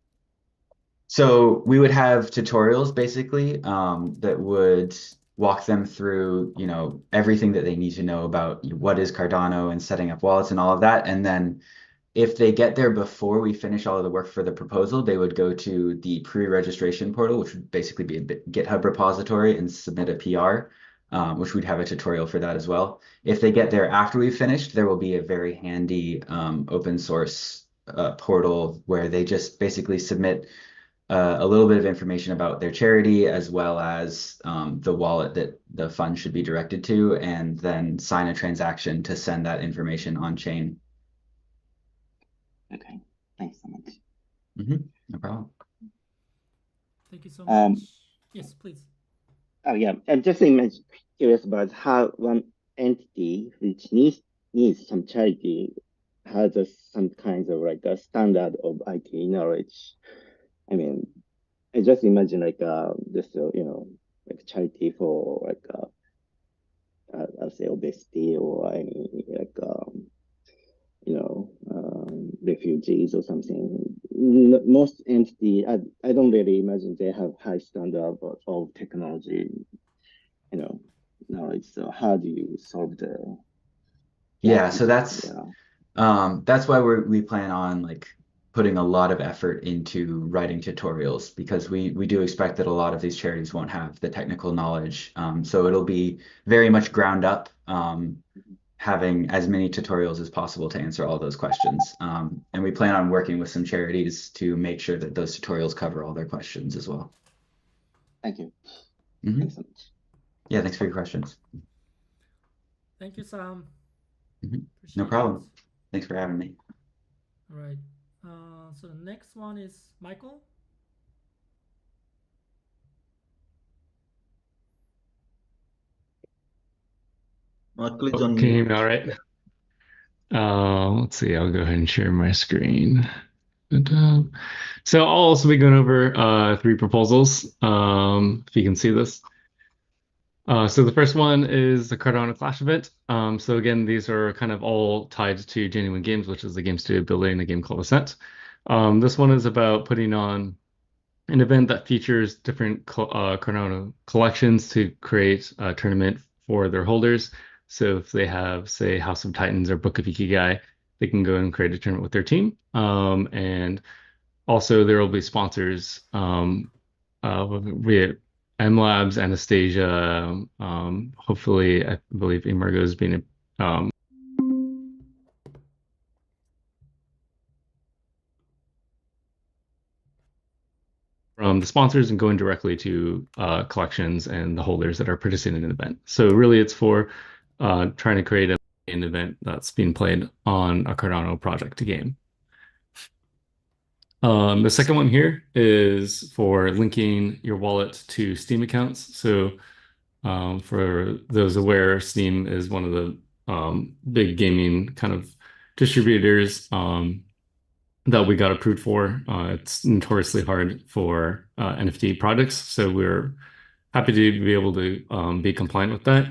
So we would have tutorials basically that would walk them through, everything that they need to know about what is Cardano and setting up wallets and all of that. And then if they get there before we finish all of the work for the proposal, they would go to the pre-registration portal, which would basically be a GitHub repository, and submit a PR, which we'd have a tutorial for that as well. If they get there after we've finished, there will be a very handy open source portal where they just basically submit a little bit of information about their charity as well as the wallet that the fund should be directed to, and then sign a transaction to send that information on chain. Okay, thanks so much. No problem. Thank you so much. Yes, please. Oh yeah, I'm just curious about how one entity which needs some charity has some kinds of like a standard of IT knowledge. I mean, I just imagine like this, like charity for like I'll say obesity or any like refugees or something. Most entity, I don't really imagine they have high standard of technology, knowledge. So how do you solve the? Yeah, so that's why we plan on like putting a lot of effort into writing tutorials, because we do expect that a lot of these charities won't have the technical knowledge. So it'll be very much ground up, having as many tutorials as possible to answer all those questions. And we plan on working with some charities to make sure that those tutorials cover all their questions as well. Thank you. Thanks so much. Yeah, thanks for your questions. Thank you, Sam. No problem. Thanks for having me. All right. So the next one is Michael. Can you hear me all right? Let's see, I'll go ahead and share my screen. So I'll also be going over 3 proposals, if you can see this. So the first one is the Cardano Clash event. So again, these are kind of all tied to Genuine Games, which is the game studio building a game called Ascent. This one is about putting on an event that features different Cardano collections to create a tournament for their holders. So if they have, say, House of Titans or Book of Ikigai, they can go and create a tournament with their team. And also there will be sponsors via M Labs, Anastasia, hopefully, I believe Emergo is being from the sponsors and going directly to collections and the holders that are participating in the event. So really it's for trying to create an event that's being played on a Cardano project game. The second one here is for linking your wallet to Steam accounts. So for those aware, Steam is one of the big gaming kind of distributors that we got approved for. It's notoriously hard for NFT projects, so we're happy to be able to be compliant with that.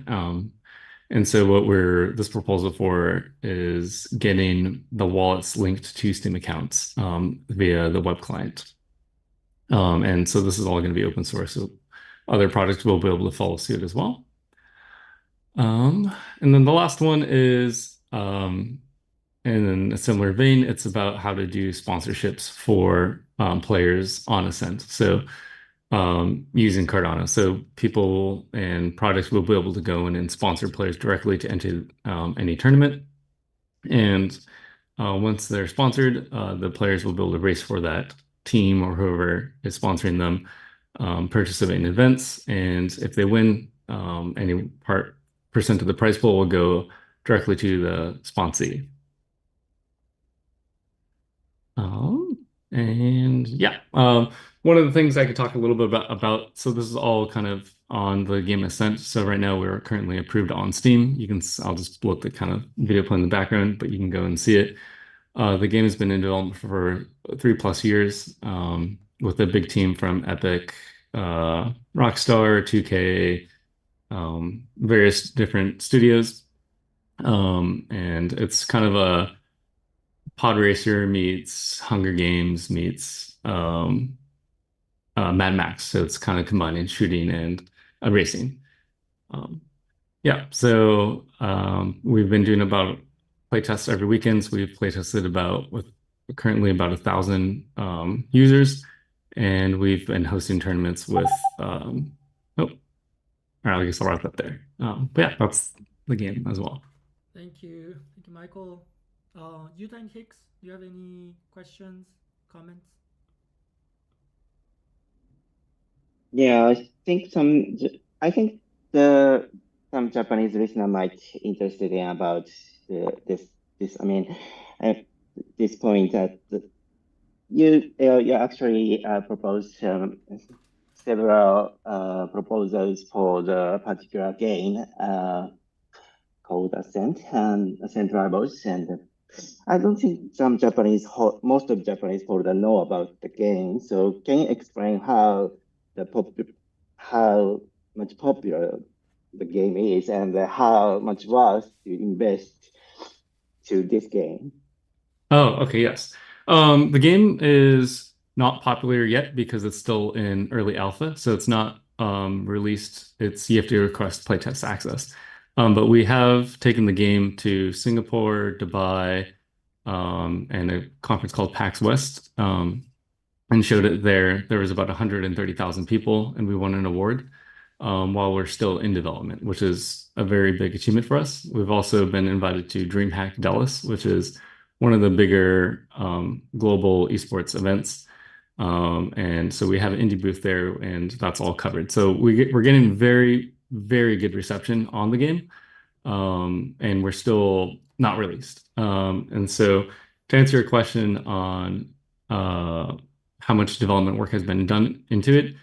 And so this proposal for is getting the wallets linked to Steam accounts via the web client. And so this is all going to be open source, so other projects will be able to follow suit as well. And then the last one is, in a similar vein, it's about how to do sponsorships for players on Ascent. So using Cardano. So people and projects will be able to go in and sponsor players directly to enter any tournament. And once they're sponsored, the players will be able to race for that team or whoever is sponsoring them, participate in events. And if they win, any percent of the prize pool will go directly to the sponsee. And yeah, one of the things I could talk a little bit about, so this is all kind of on the game Ascent. So right now we're currently approved on Steam. I'll just let the kind of video play in the background, but you can go and see it. The game has been in development for 3+ years with a big team from Epic, Rockstar, 2K, various different studios. And it's kind of a pod racer meets Hunger Games meets Mad Max. So it's kind of combining shooting and racing. Yeah, so we've been doing about playtests every weekend. We've playtested with currently about 1,000 users, and we've been hosting tournaments with. I guess I'll wrap up there. But yeah, that's the game as well. Thank you, Michael. Yuta and Hicks, do you have any questions, comments? Yeah, I think some Japanese listener might interested in about this. I mean, at this point that you actually proposed several proposals for the particular game called Ascent and Ascent Rivals, and I don't think most of Japanese holders know about the game. So can you explain how much popular the game is and how much worth to invest to this game? Oh, okay, yes. The game is not popular yet because it's still in early alpha, so it's not released. You have to request playtest access. But we have taken the game to Singapore, Dubai, and a conference called PAX West, and showed it there. There was about 130,000 people, and we won an award while we're still in development, which is a very big achievement for us. We've also been invited to DreamHack Dallas, which is one of the bigger global esports events. And so we have an indie booth there, and that's all covered. So we're getting very, very good reception on the game, and we're still not released. And so to answer your question on how much development work has been done into it,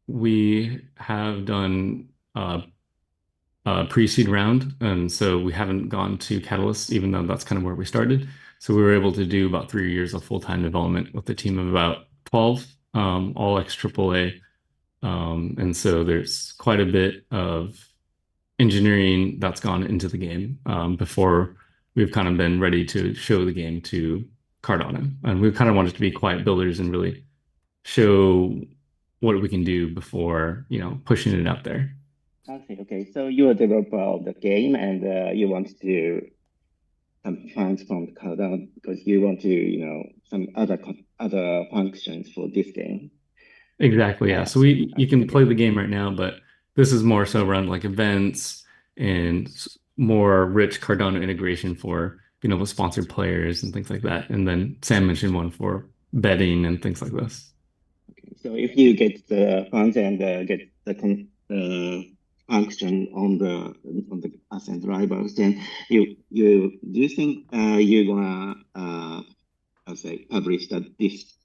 we have done a pre-seed round, and so we haven't gone to Catalyst, even though that's kind of where we started. So we were able to do about 3 years of full-time development with a team of about 12, all ex-AAA. And so there's quite a bit of engineering that's gone into the game before we've kind of been ready to show the game to Cardano. And we kind of wanted to be quiet builders and really show what we can do before, pushing it out there. Okay. So you're a developer of the game, and you want to do some funds from Cardano because you want to, some other functions for this game. Exactly, yeah. So you can play the game right now, but this is more so around like events and more rich Cardano integration for, with sponsored players and things like that. And then Sam mentioned one for betting and things like this. Okay. So if you get the funds and get the function on the Ascent Rivals, then do you think you're gonna publish that this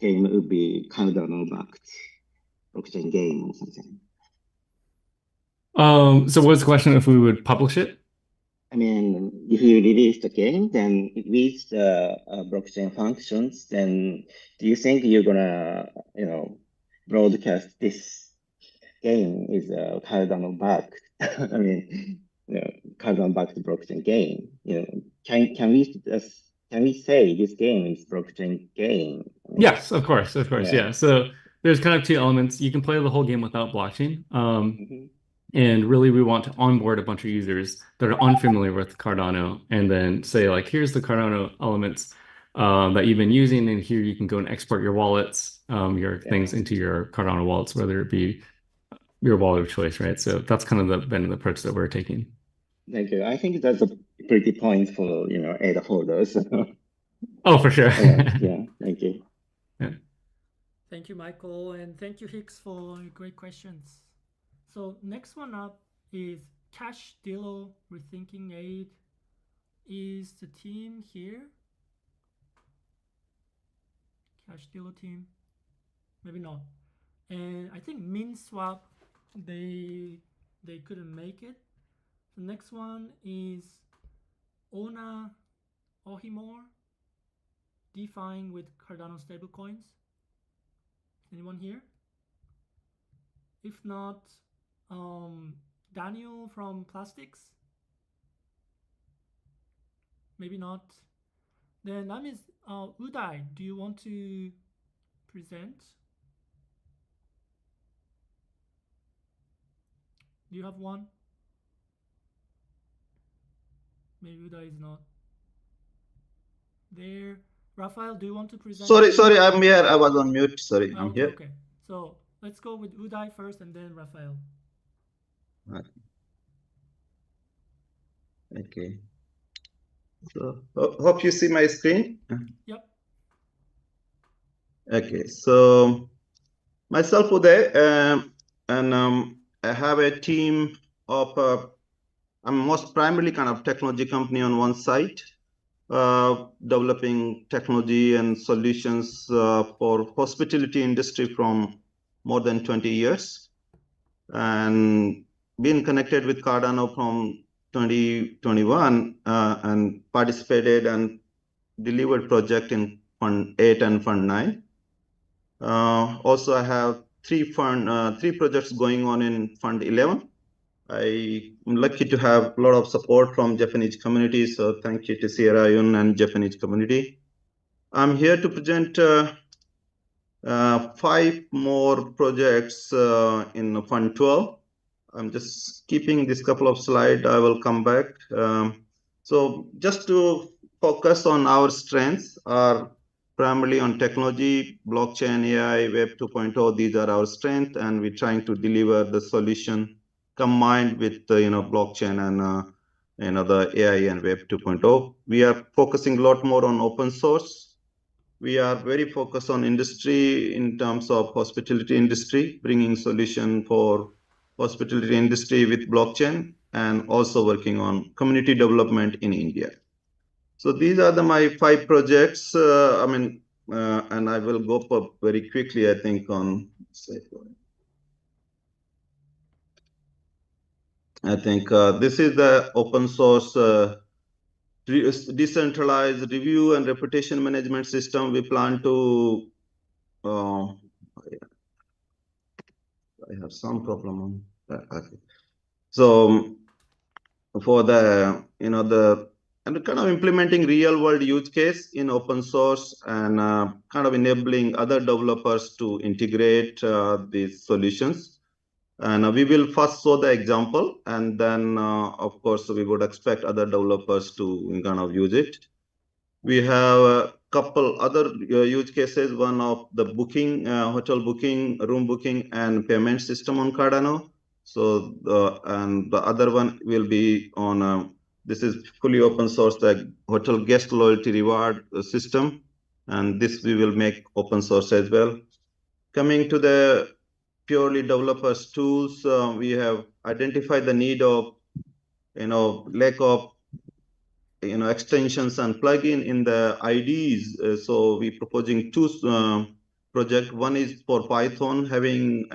game would be Cardano backed blockchain game or something? So what's the question, if we would publish it? I mean, if you release the game, then with the blockchain functions, then do you think you're gonna, broadcast this game is Cardano backed I mean, Cardano-backed blockchain game. Can we say this game is blockchain game? Yes, of course, Yeah. yeah. So there's kind of two elements. You can play the whole game without blockchain. And really, we want to onboard a bunch of users that are unfamiliar with Cardano, and then say like, here's the Cardano elements that you've been using, and here you can go and export your wallets, your things into your Cardano wallets, whether it be your wallet of choice, right? So that's kind of been the approach that we're taking. Thank you. I think that's a pretty point for ADA holders. Oh, for sure. Yeah, thank you. Yeah. Thank you, Michael, and thank you, Hicks, for great questions. So next one up is Cash Dillo Rethinking Aid. Is the team here? Cash Dillo team? Maybe not. And I think MinSwap, they couldn't make it. The next one is Ona Ohimor, DeFi with Cardano stablecoins. Anyone here? If not, Daniel from Plastics? Maybe not. Then that means Uday, do you want to present? Do you have one? Maybe Uday is not there. Raphael, do you want to present? Sorry, I'm here. I was on mute. Sorry, I'm here. Okay. So let's go with Uday first and then Raphael. Okay. So hope you see my screen. Yep. Okay. So myself Uday, and I have a team of I'm most primarily kind of technology company on one side, developing technology and solutions for hospitality industry from more than 20 years, and been connected with Cardano from 2021 and participated and delivered project in Fund 8 and Fund 9. Also, I have three projects going on in Fund 11. I am lucky to have a lot of support from Japanese community, so thank you to Sierra Yun and Japanese community. I'm here to present 5 more projects in Fund 12. I'm just keeping this couple of slides. I will come back. So just to focus on our strengths are primarily on technology, blockchain, AI, Web 2.0. These are our strengths, and we're trying to deliver the solution combined with blockchain and the AI and Web 2.0. We are focusing a lot more on open source. We are very focused on industry in terms of hospitality industry, bringing solution for hospitality industry with blockchain, and also working on community development in India. So these are my 5 projects. And I will go up very quickly, I think, on. I think this is the open source decentralized review and reputation management system. We plan to. I have some problem on that. Okay. So for the and kind of implementing real world use case in open source and kind of enabling other developers to integrate these solutions. And we will first show the example, and then of course we would expect other developers to kind of use it. We have a couple other use cases. One of the booking, hotel booking, room booking, and payment system on Cardano. So and the other one will be on this is fully open source, the hotel guest loyalty reward system, and this we will make open source as well. Coming to the purely developers tools, we have identified the need of lack of extensions and plugin in the IDs. So we're proposing 2 projects. One is for Python, having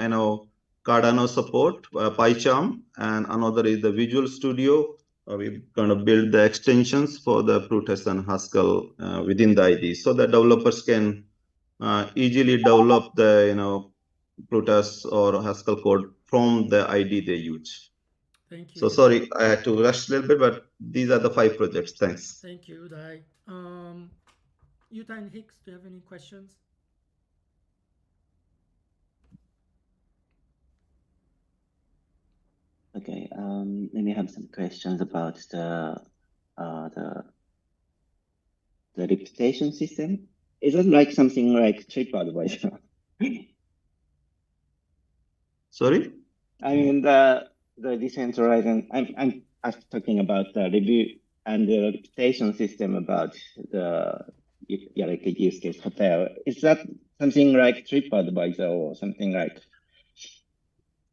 Cardano support, PyCharm, and another is the Visual Studio. We're going to build the extensions for the Plutus and Haskell within the ID, so that developers can easily develop the Plutus or Haskell code from the ID they use. Thank you. So sorry, I had to rush a little bit, but these are the 5 projects. Thanks. Thank you, Dai. Yuta and Hicks, do you have any questions? Okay, let me have some questions about the reputation system. Is it like something like TripAdvisor? Sorry? I mean the decentralized, and I'm talking about the review and the reputation system about the like a use case hotel. Is that something like TripAdvisor or something like?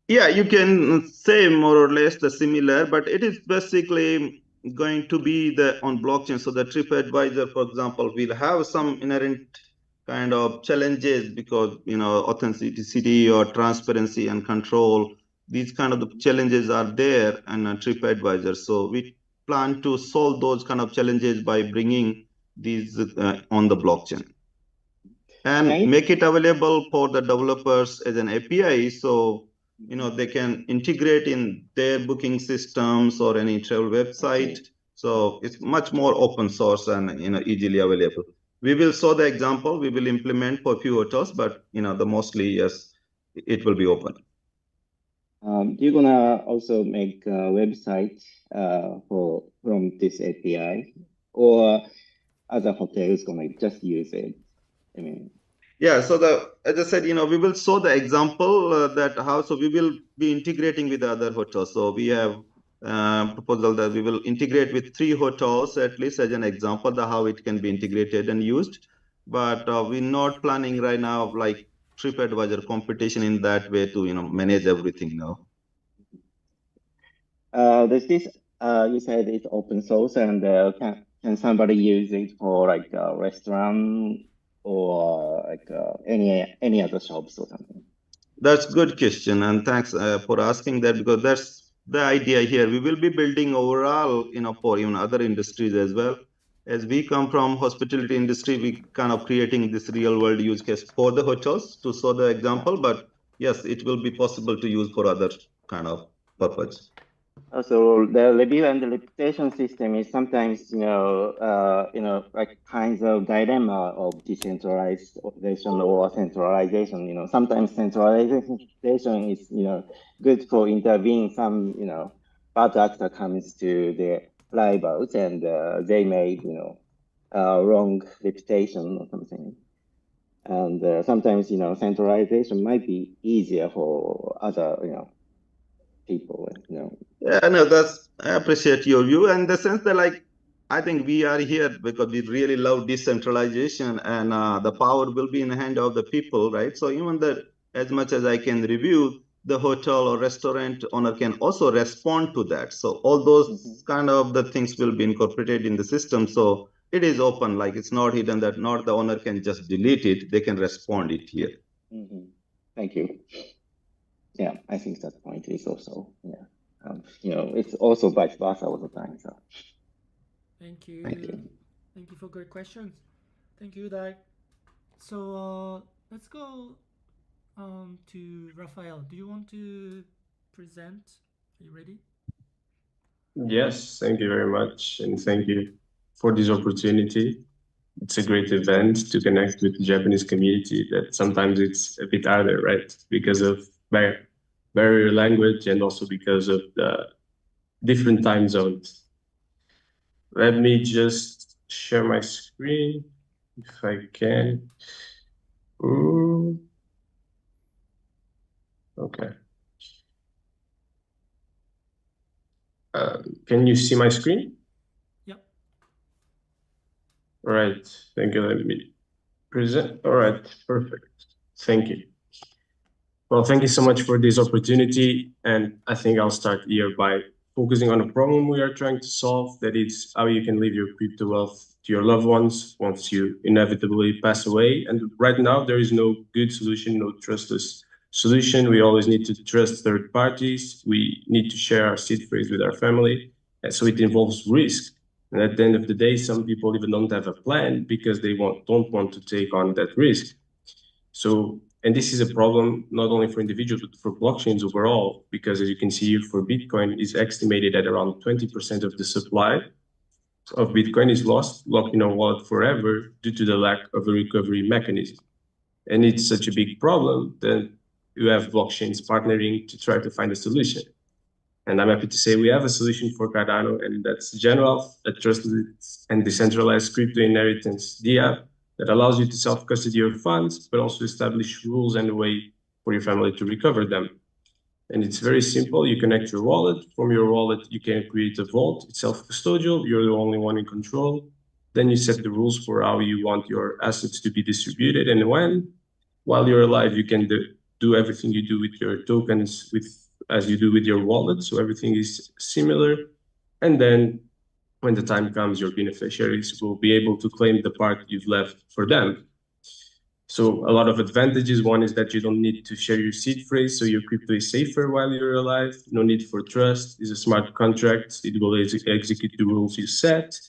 Yeah, you can say more or less the similar, but it is basically going to be on blockchain. So the TripAdvisor, for example, will have some inherent kind of challenges because, authenticity or transparency and control, these kind of the challenges are there in a TripAdvisor. So we plan to solve those kind of challenges by bringing these on the blockchain and make it available for the developers as an API. So they can integrate in their booking systems or any travel website. Okay. So it's much more open source and easily available. We will show the example. We will implement for a few hotels, but the mostly yes, it will be open. You're gonna also make a website from this API, or other hotels gonna just use it? I mean. Yeah, so as I said, we will show the example that how, so we will be integrating with other hotels. So we have proposal that we will integrate with 3 hotels, at least as an example, how it can be integrated and used. But we're not planning right now like TripAdvisor competition in that way to, manage everything now. There's this, you said it's open source, and can somebody use it for like a restaurant or like any other shops or something? That's a good question, and thanks for asking that, because that's the idea here. We will be building overall, for even other industries as well. As we come from hospitality industry, we kind of creating this real world use case for the hotels to show the example. But yes, it will be possible to use for other kind of purpose. So the review and the reputation system is sometimes, like kinds of dilemma of decentralization or centralization. Sometimes centralization is, good for intervening some, bad actor comes to the rivals and they made, wrong reputation or something. And sometimes, centralization might be easier for other, people, Yeah, no, I appreciate your view, and the sense that I think we are here because we really love decentralization, and the power will be in the hand of the people, right? So even that, as much as I can review, the hotel or restaurant owner can also respond to that. So all those kind of the things will be incorporated in the system. So it is open, like it's not hidden that not the owner can just delete it. They can respond it here. Thank you. Yeah, I think that point is also, it's also vice versa all the time. So thank you. Thank you for great questions. Thank you, Dai. So let's go to Raphael. Do you want to present? Are you ready? Yes, thank you very much, and thank you for this opportunity. It's a great event to connect with the Japanese community that sometimes it's a bit harder, right? Because of barrier language and also because of the different time zones. Let me just share my screen if I can. Okay. Can you see my screen? Yep. All right. Thank you. Let me present. All right. Perfect. Thank you. Well, thank you so much for this opportunity. And I think I'll start here by focusing on a problem we are trying to solve, that is how you can leave your crypto wealth to your loved ones once you inevitably pass away. And right now, there is no good solution, no trustless solution. We always need to trust third parties. We need to share our seed phrase with our family. And so it involves risk. And at the end of the day, some people even don't have a plan because they don't want to take on that risk. So And this is a problem not only for individuals, but for blockchains overall, because as you can see here, for Bitcoin is estimated at around 20% of the supply of Bitcoin is locked in a wallet forever due to the lack of a recovery mechanism. And it's such a big problem that you have blockchains partnering to try to find a solution. And I'm happy to say we have a solution for Cardano, and that's General, a trusted and decentralized crypto inheritance DApp that allows you to self-custody your funds, but also establish rules and a way for your family to recover them. And it's very simple. You connect your wallet. From your wallet, you can create a vault. It's self-custodial. You're the only one in control. Then you set the rules for how you want your assets to be distributed and when. While you're alive, you can do everything you do with your tokens as you do with your wallet. So everything is similar. And then when the time comes, your beneficiaries will be able to claim the part you've left for them. So a lot of advantages. One is that you don't need to share your seed phrase, so your crypto is safer while you're alive. No need for trust. It's a smart contract. It will execute the rules you set.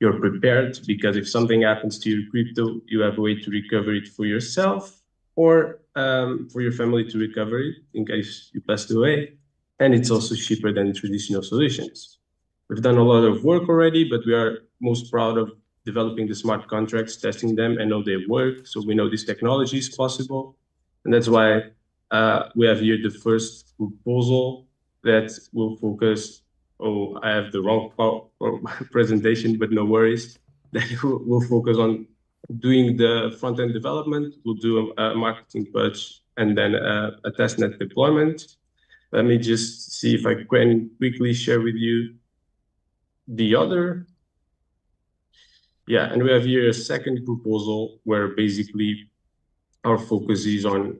You're prepared because if something happens to your crypto, you have a way to recover it for yourself or for your family to recover it in case you passed away. And it's also cheaper than traditional solutions. We've done a lot of work already, but we are most proud of developing the smart contracts, testing them, and know they work. So we know this technology is possible. And that's why we have here the first proposal that will focus. Oh, I have the wrong presentation, but no worries. That will focus on doing the front-end development. We'll do a marketing pitch and then a testnet deployment. Let me just see if I can quickly share with you the other. Yeah, and we have here a second proposal where basically our focus is on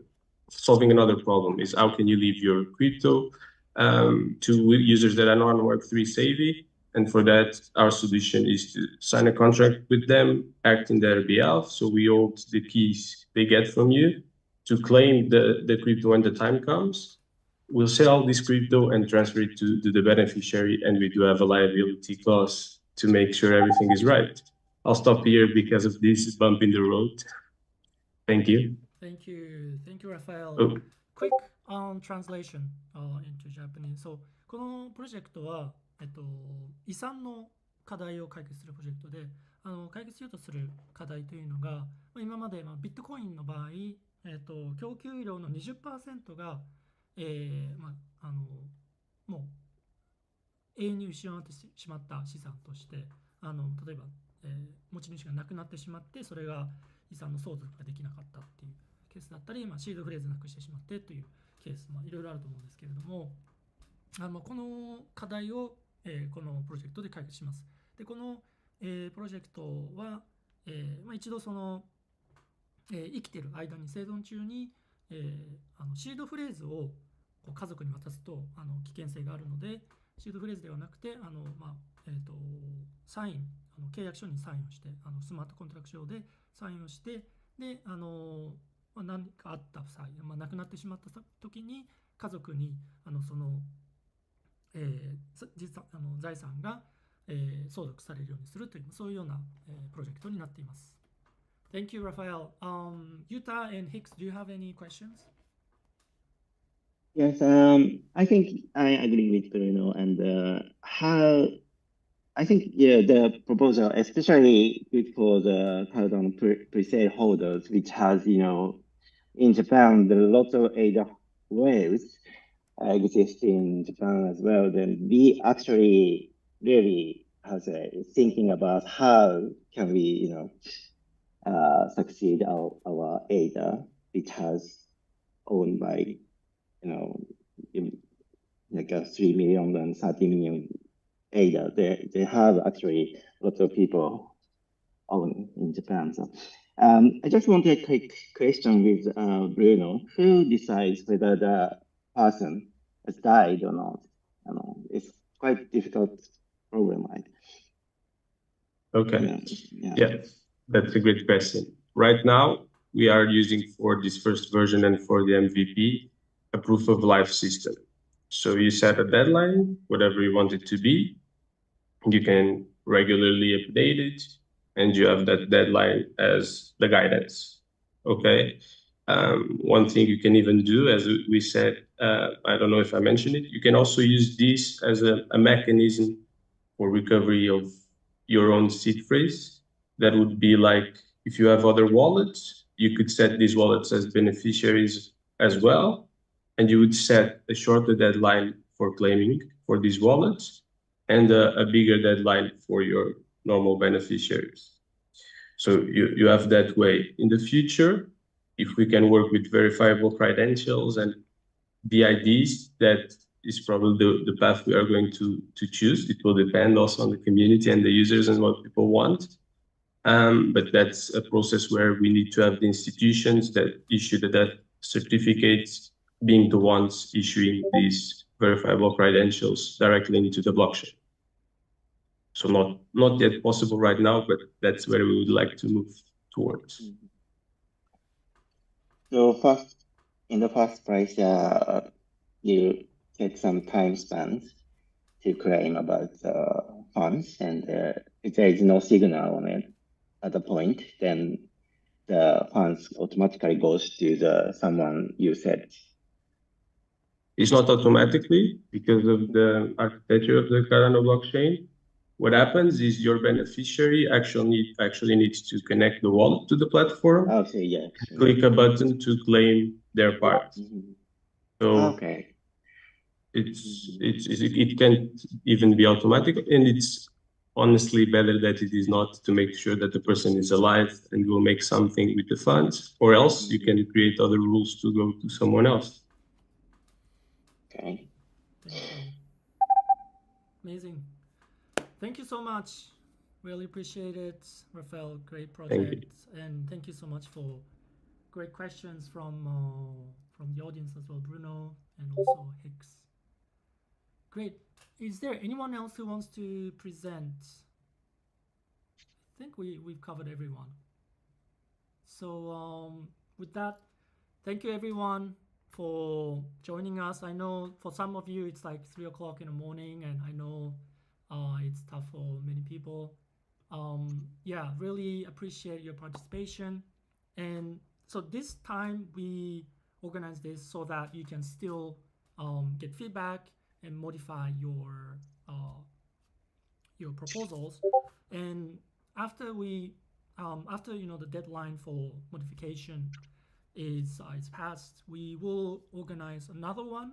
solving another problem, is how can you leave your crypto to users that are not Web3 savvy. And for that, our solution is to sign a contract with them, act in their behalf. So we hold the keys they get from you to claim the crypto when the time comes. We'll sell this crypto and transfer it to the beneficiary, and we do have a liability clause to make sure everything is right. I'll stop here because of this bump in the road. Thank you. Thank you. Thank you, Raphael. Oh. Quick translation into Japanese. So, このプロジェクトは、遺産の課題を解決するプロジェクトで、解決しようとする課題というのが、今までビットコインの場合、供給量の 20% が、もう永遠に失われてしまった資産として、例えば、持ち主が亡くなってしまって、それが遺産の相続ができなかったっていうケースだったり、シードフレーズなくしてしまってというケース、いろいろあると思うんですけれども、この課題を、このプロジェクトで解決します。で、この、プロジェクトは、一度その、生きている間に生存中に、シードフレーズを家族に渡すと危険性があるので、シードフレーズではなくてサイン契約書にサインをしてスマートコントラクト上でサインをしてで何かあった際、亡くなってしまった時に家族にその、財産が、相続されるようにするというそういうような、プロジェクトになっています。Thank you, Raphael. Yuta and Hicks, do you have any questions? Yes, I think I agree with Bruno and I think the proposal, especially good for the Cardano pre-sale holders, which has in Japan there are lots of ADA waves exist in Japan as well. Then we actually really has thinking about how can we succeed our ADA, which has owned by like 3 million and 30 million ADA. They have actually lots of people own in Japan. So I just want a quick question with Bruno. Who decides whether the person has died or not? It's quite difficult problem, right? Okay. Yeah, that's a great question. Right now, we are using for this first version and for the MVP a proof of life system. So you set a deadline, whatever you want it to be. You can regularly update it, and you have that deadline as the guidance. Okay. One thing you can even do, as we said, I don't know if I mentioned it, you can also use this as a mechanism for recovery of your own seed phrase. That would be like, if you have other wallets, you could set these wallets as beneficiaries as well, and you would set a shorter deadline for claiming for these wallets and a bigger deadline for your normal beneficiaries. So you have that way. In the future, if we can work with verifiable credentials and BIDs, that is probably the path we are going to choose. It will depend also on the community and the users and what people want. But that's a process where we need to have the institutions that issue that certificates being the ones issuing these verifiable credentials directly into the blockchain. So not yet possible right now, but that's where we would like to move towards. So first, in the first place, you get some time spans to claim about funds, and if there is no signal on it at the point, then the funds automatically goes to someone you said. It's not automatically because of the architecture of the Cardano blockchain. What happens is your beneficiary actually needs to connect the wallet to the platform. Okay, yeah. Click a button to claim their part. So okay. It can't even be automatic, and it's honestly better that it is not, to make sure that the person is alive and will make something with the funds, or else you can create other rules to go to someone else. Okay. Thank you. Amazing. Thank you so much. Really appreciate it, Rafael. Great project, and thank you so much for great questions from the audience as well, Bruno and also Hicks. Great. Is there anyone else who wants to present? I think we've covered everyone. So with that, thank you everyone for joining us. I know for some of you it's like 3 o'clock in the morning, and I know it's tough for many people. Yeah, really appreciate your participation. And so this time we organize this so that you can still get feedback and modify your proposals. And after the deadline for modification is passed, we will organize another one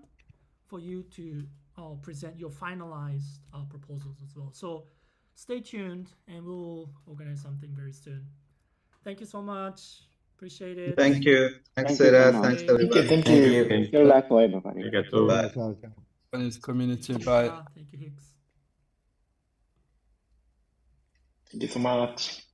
for you to present your finalized proposals as well. So stay tuned, and we'll organize something very soon. Thank you so much. Appreciate it. Thank you. Thanks, Thank you so Sarah. much. Thanks, everybody. Thank you. Good luck for everybody. Bye. Japanese community. Bye. Thank you, Hicks. Thank you so much.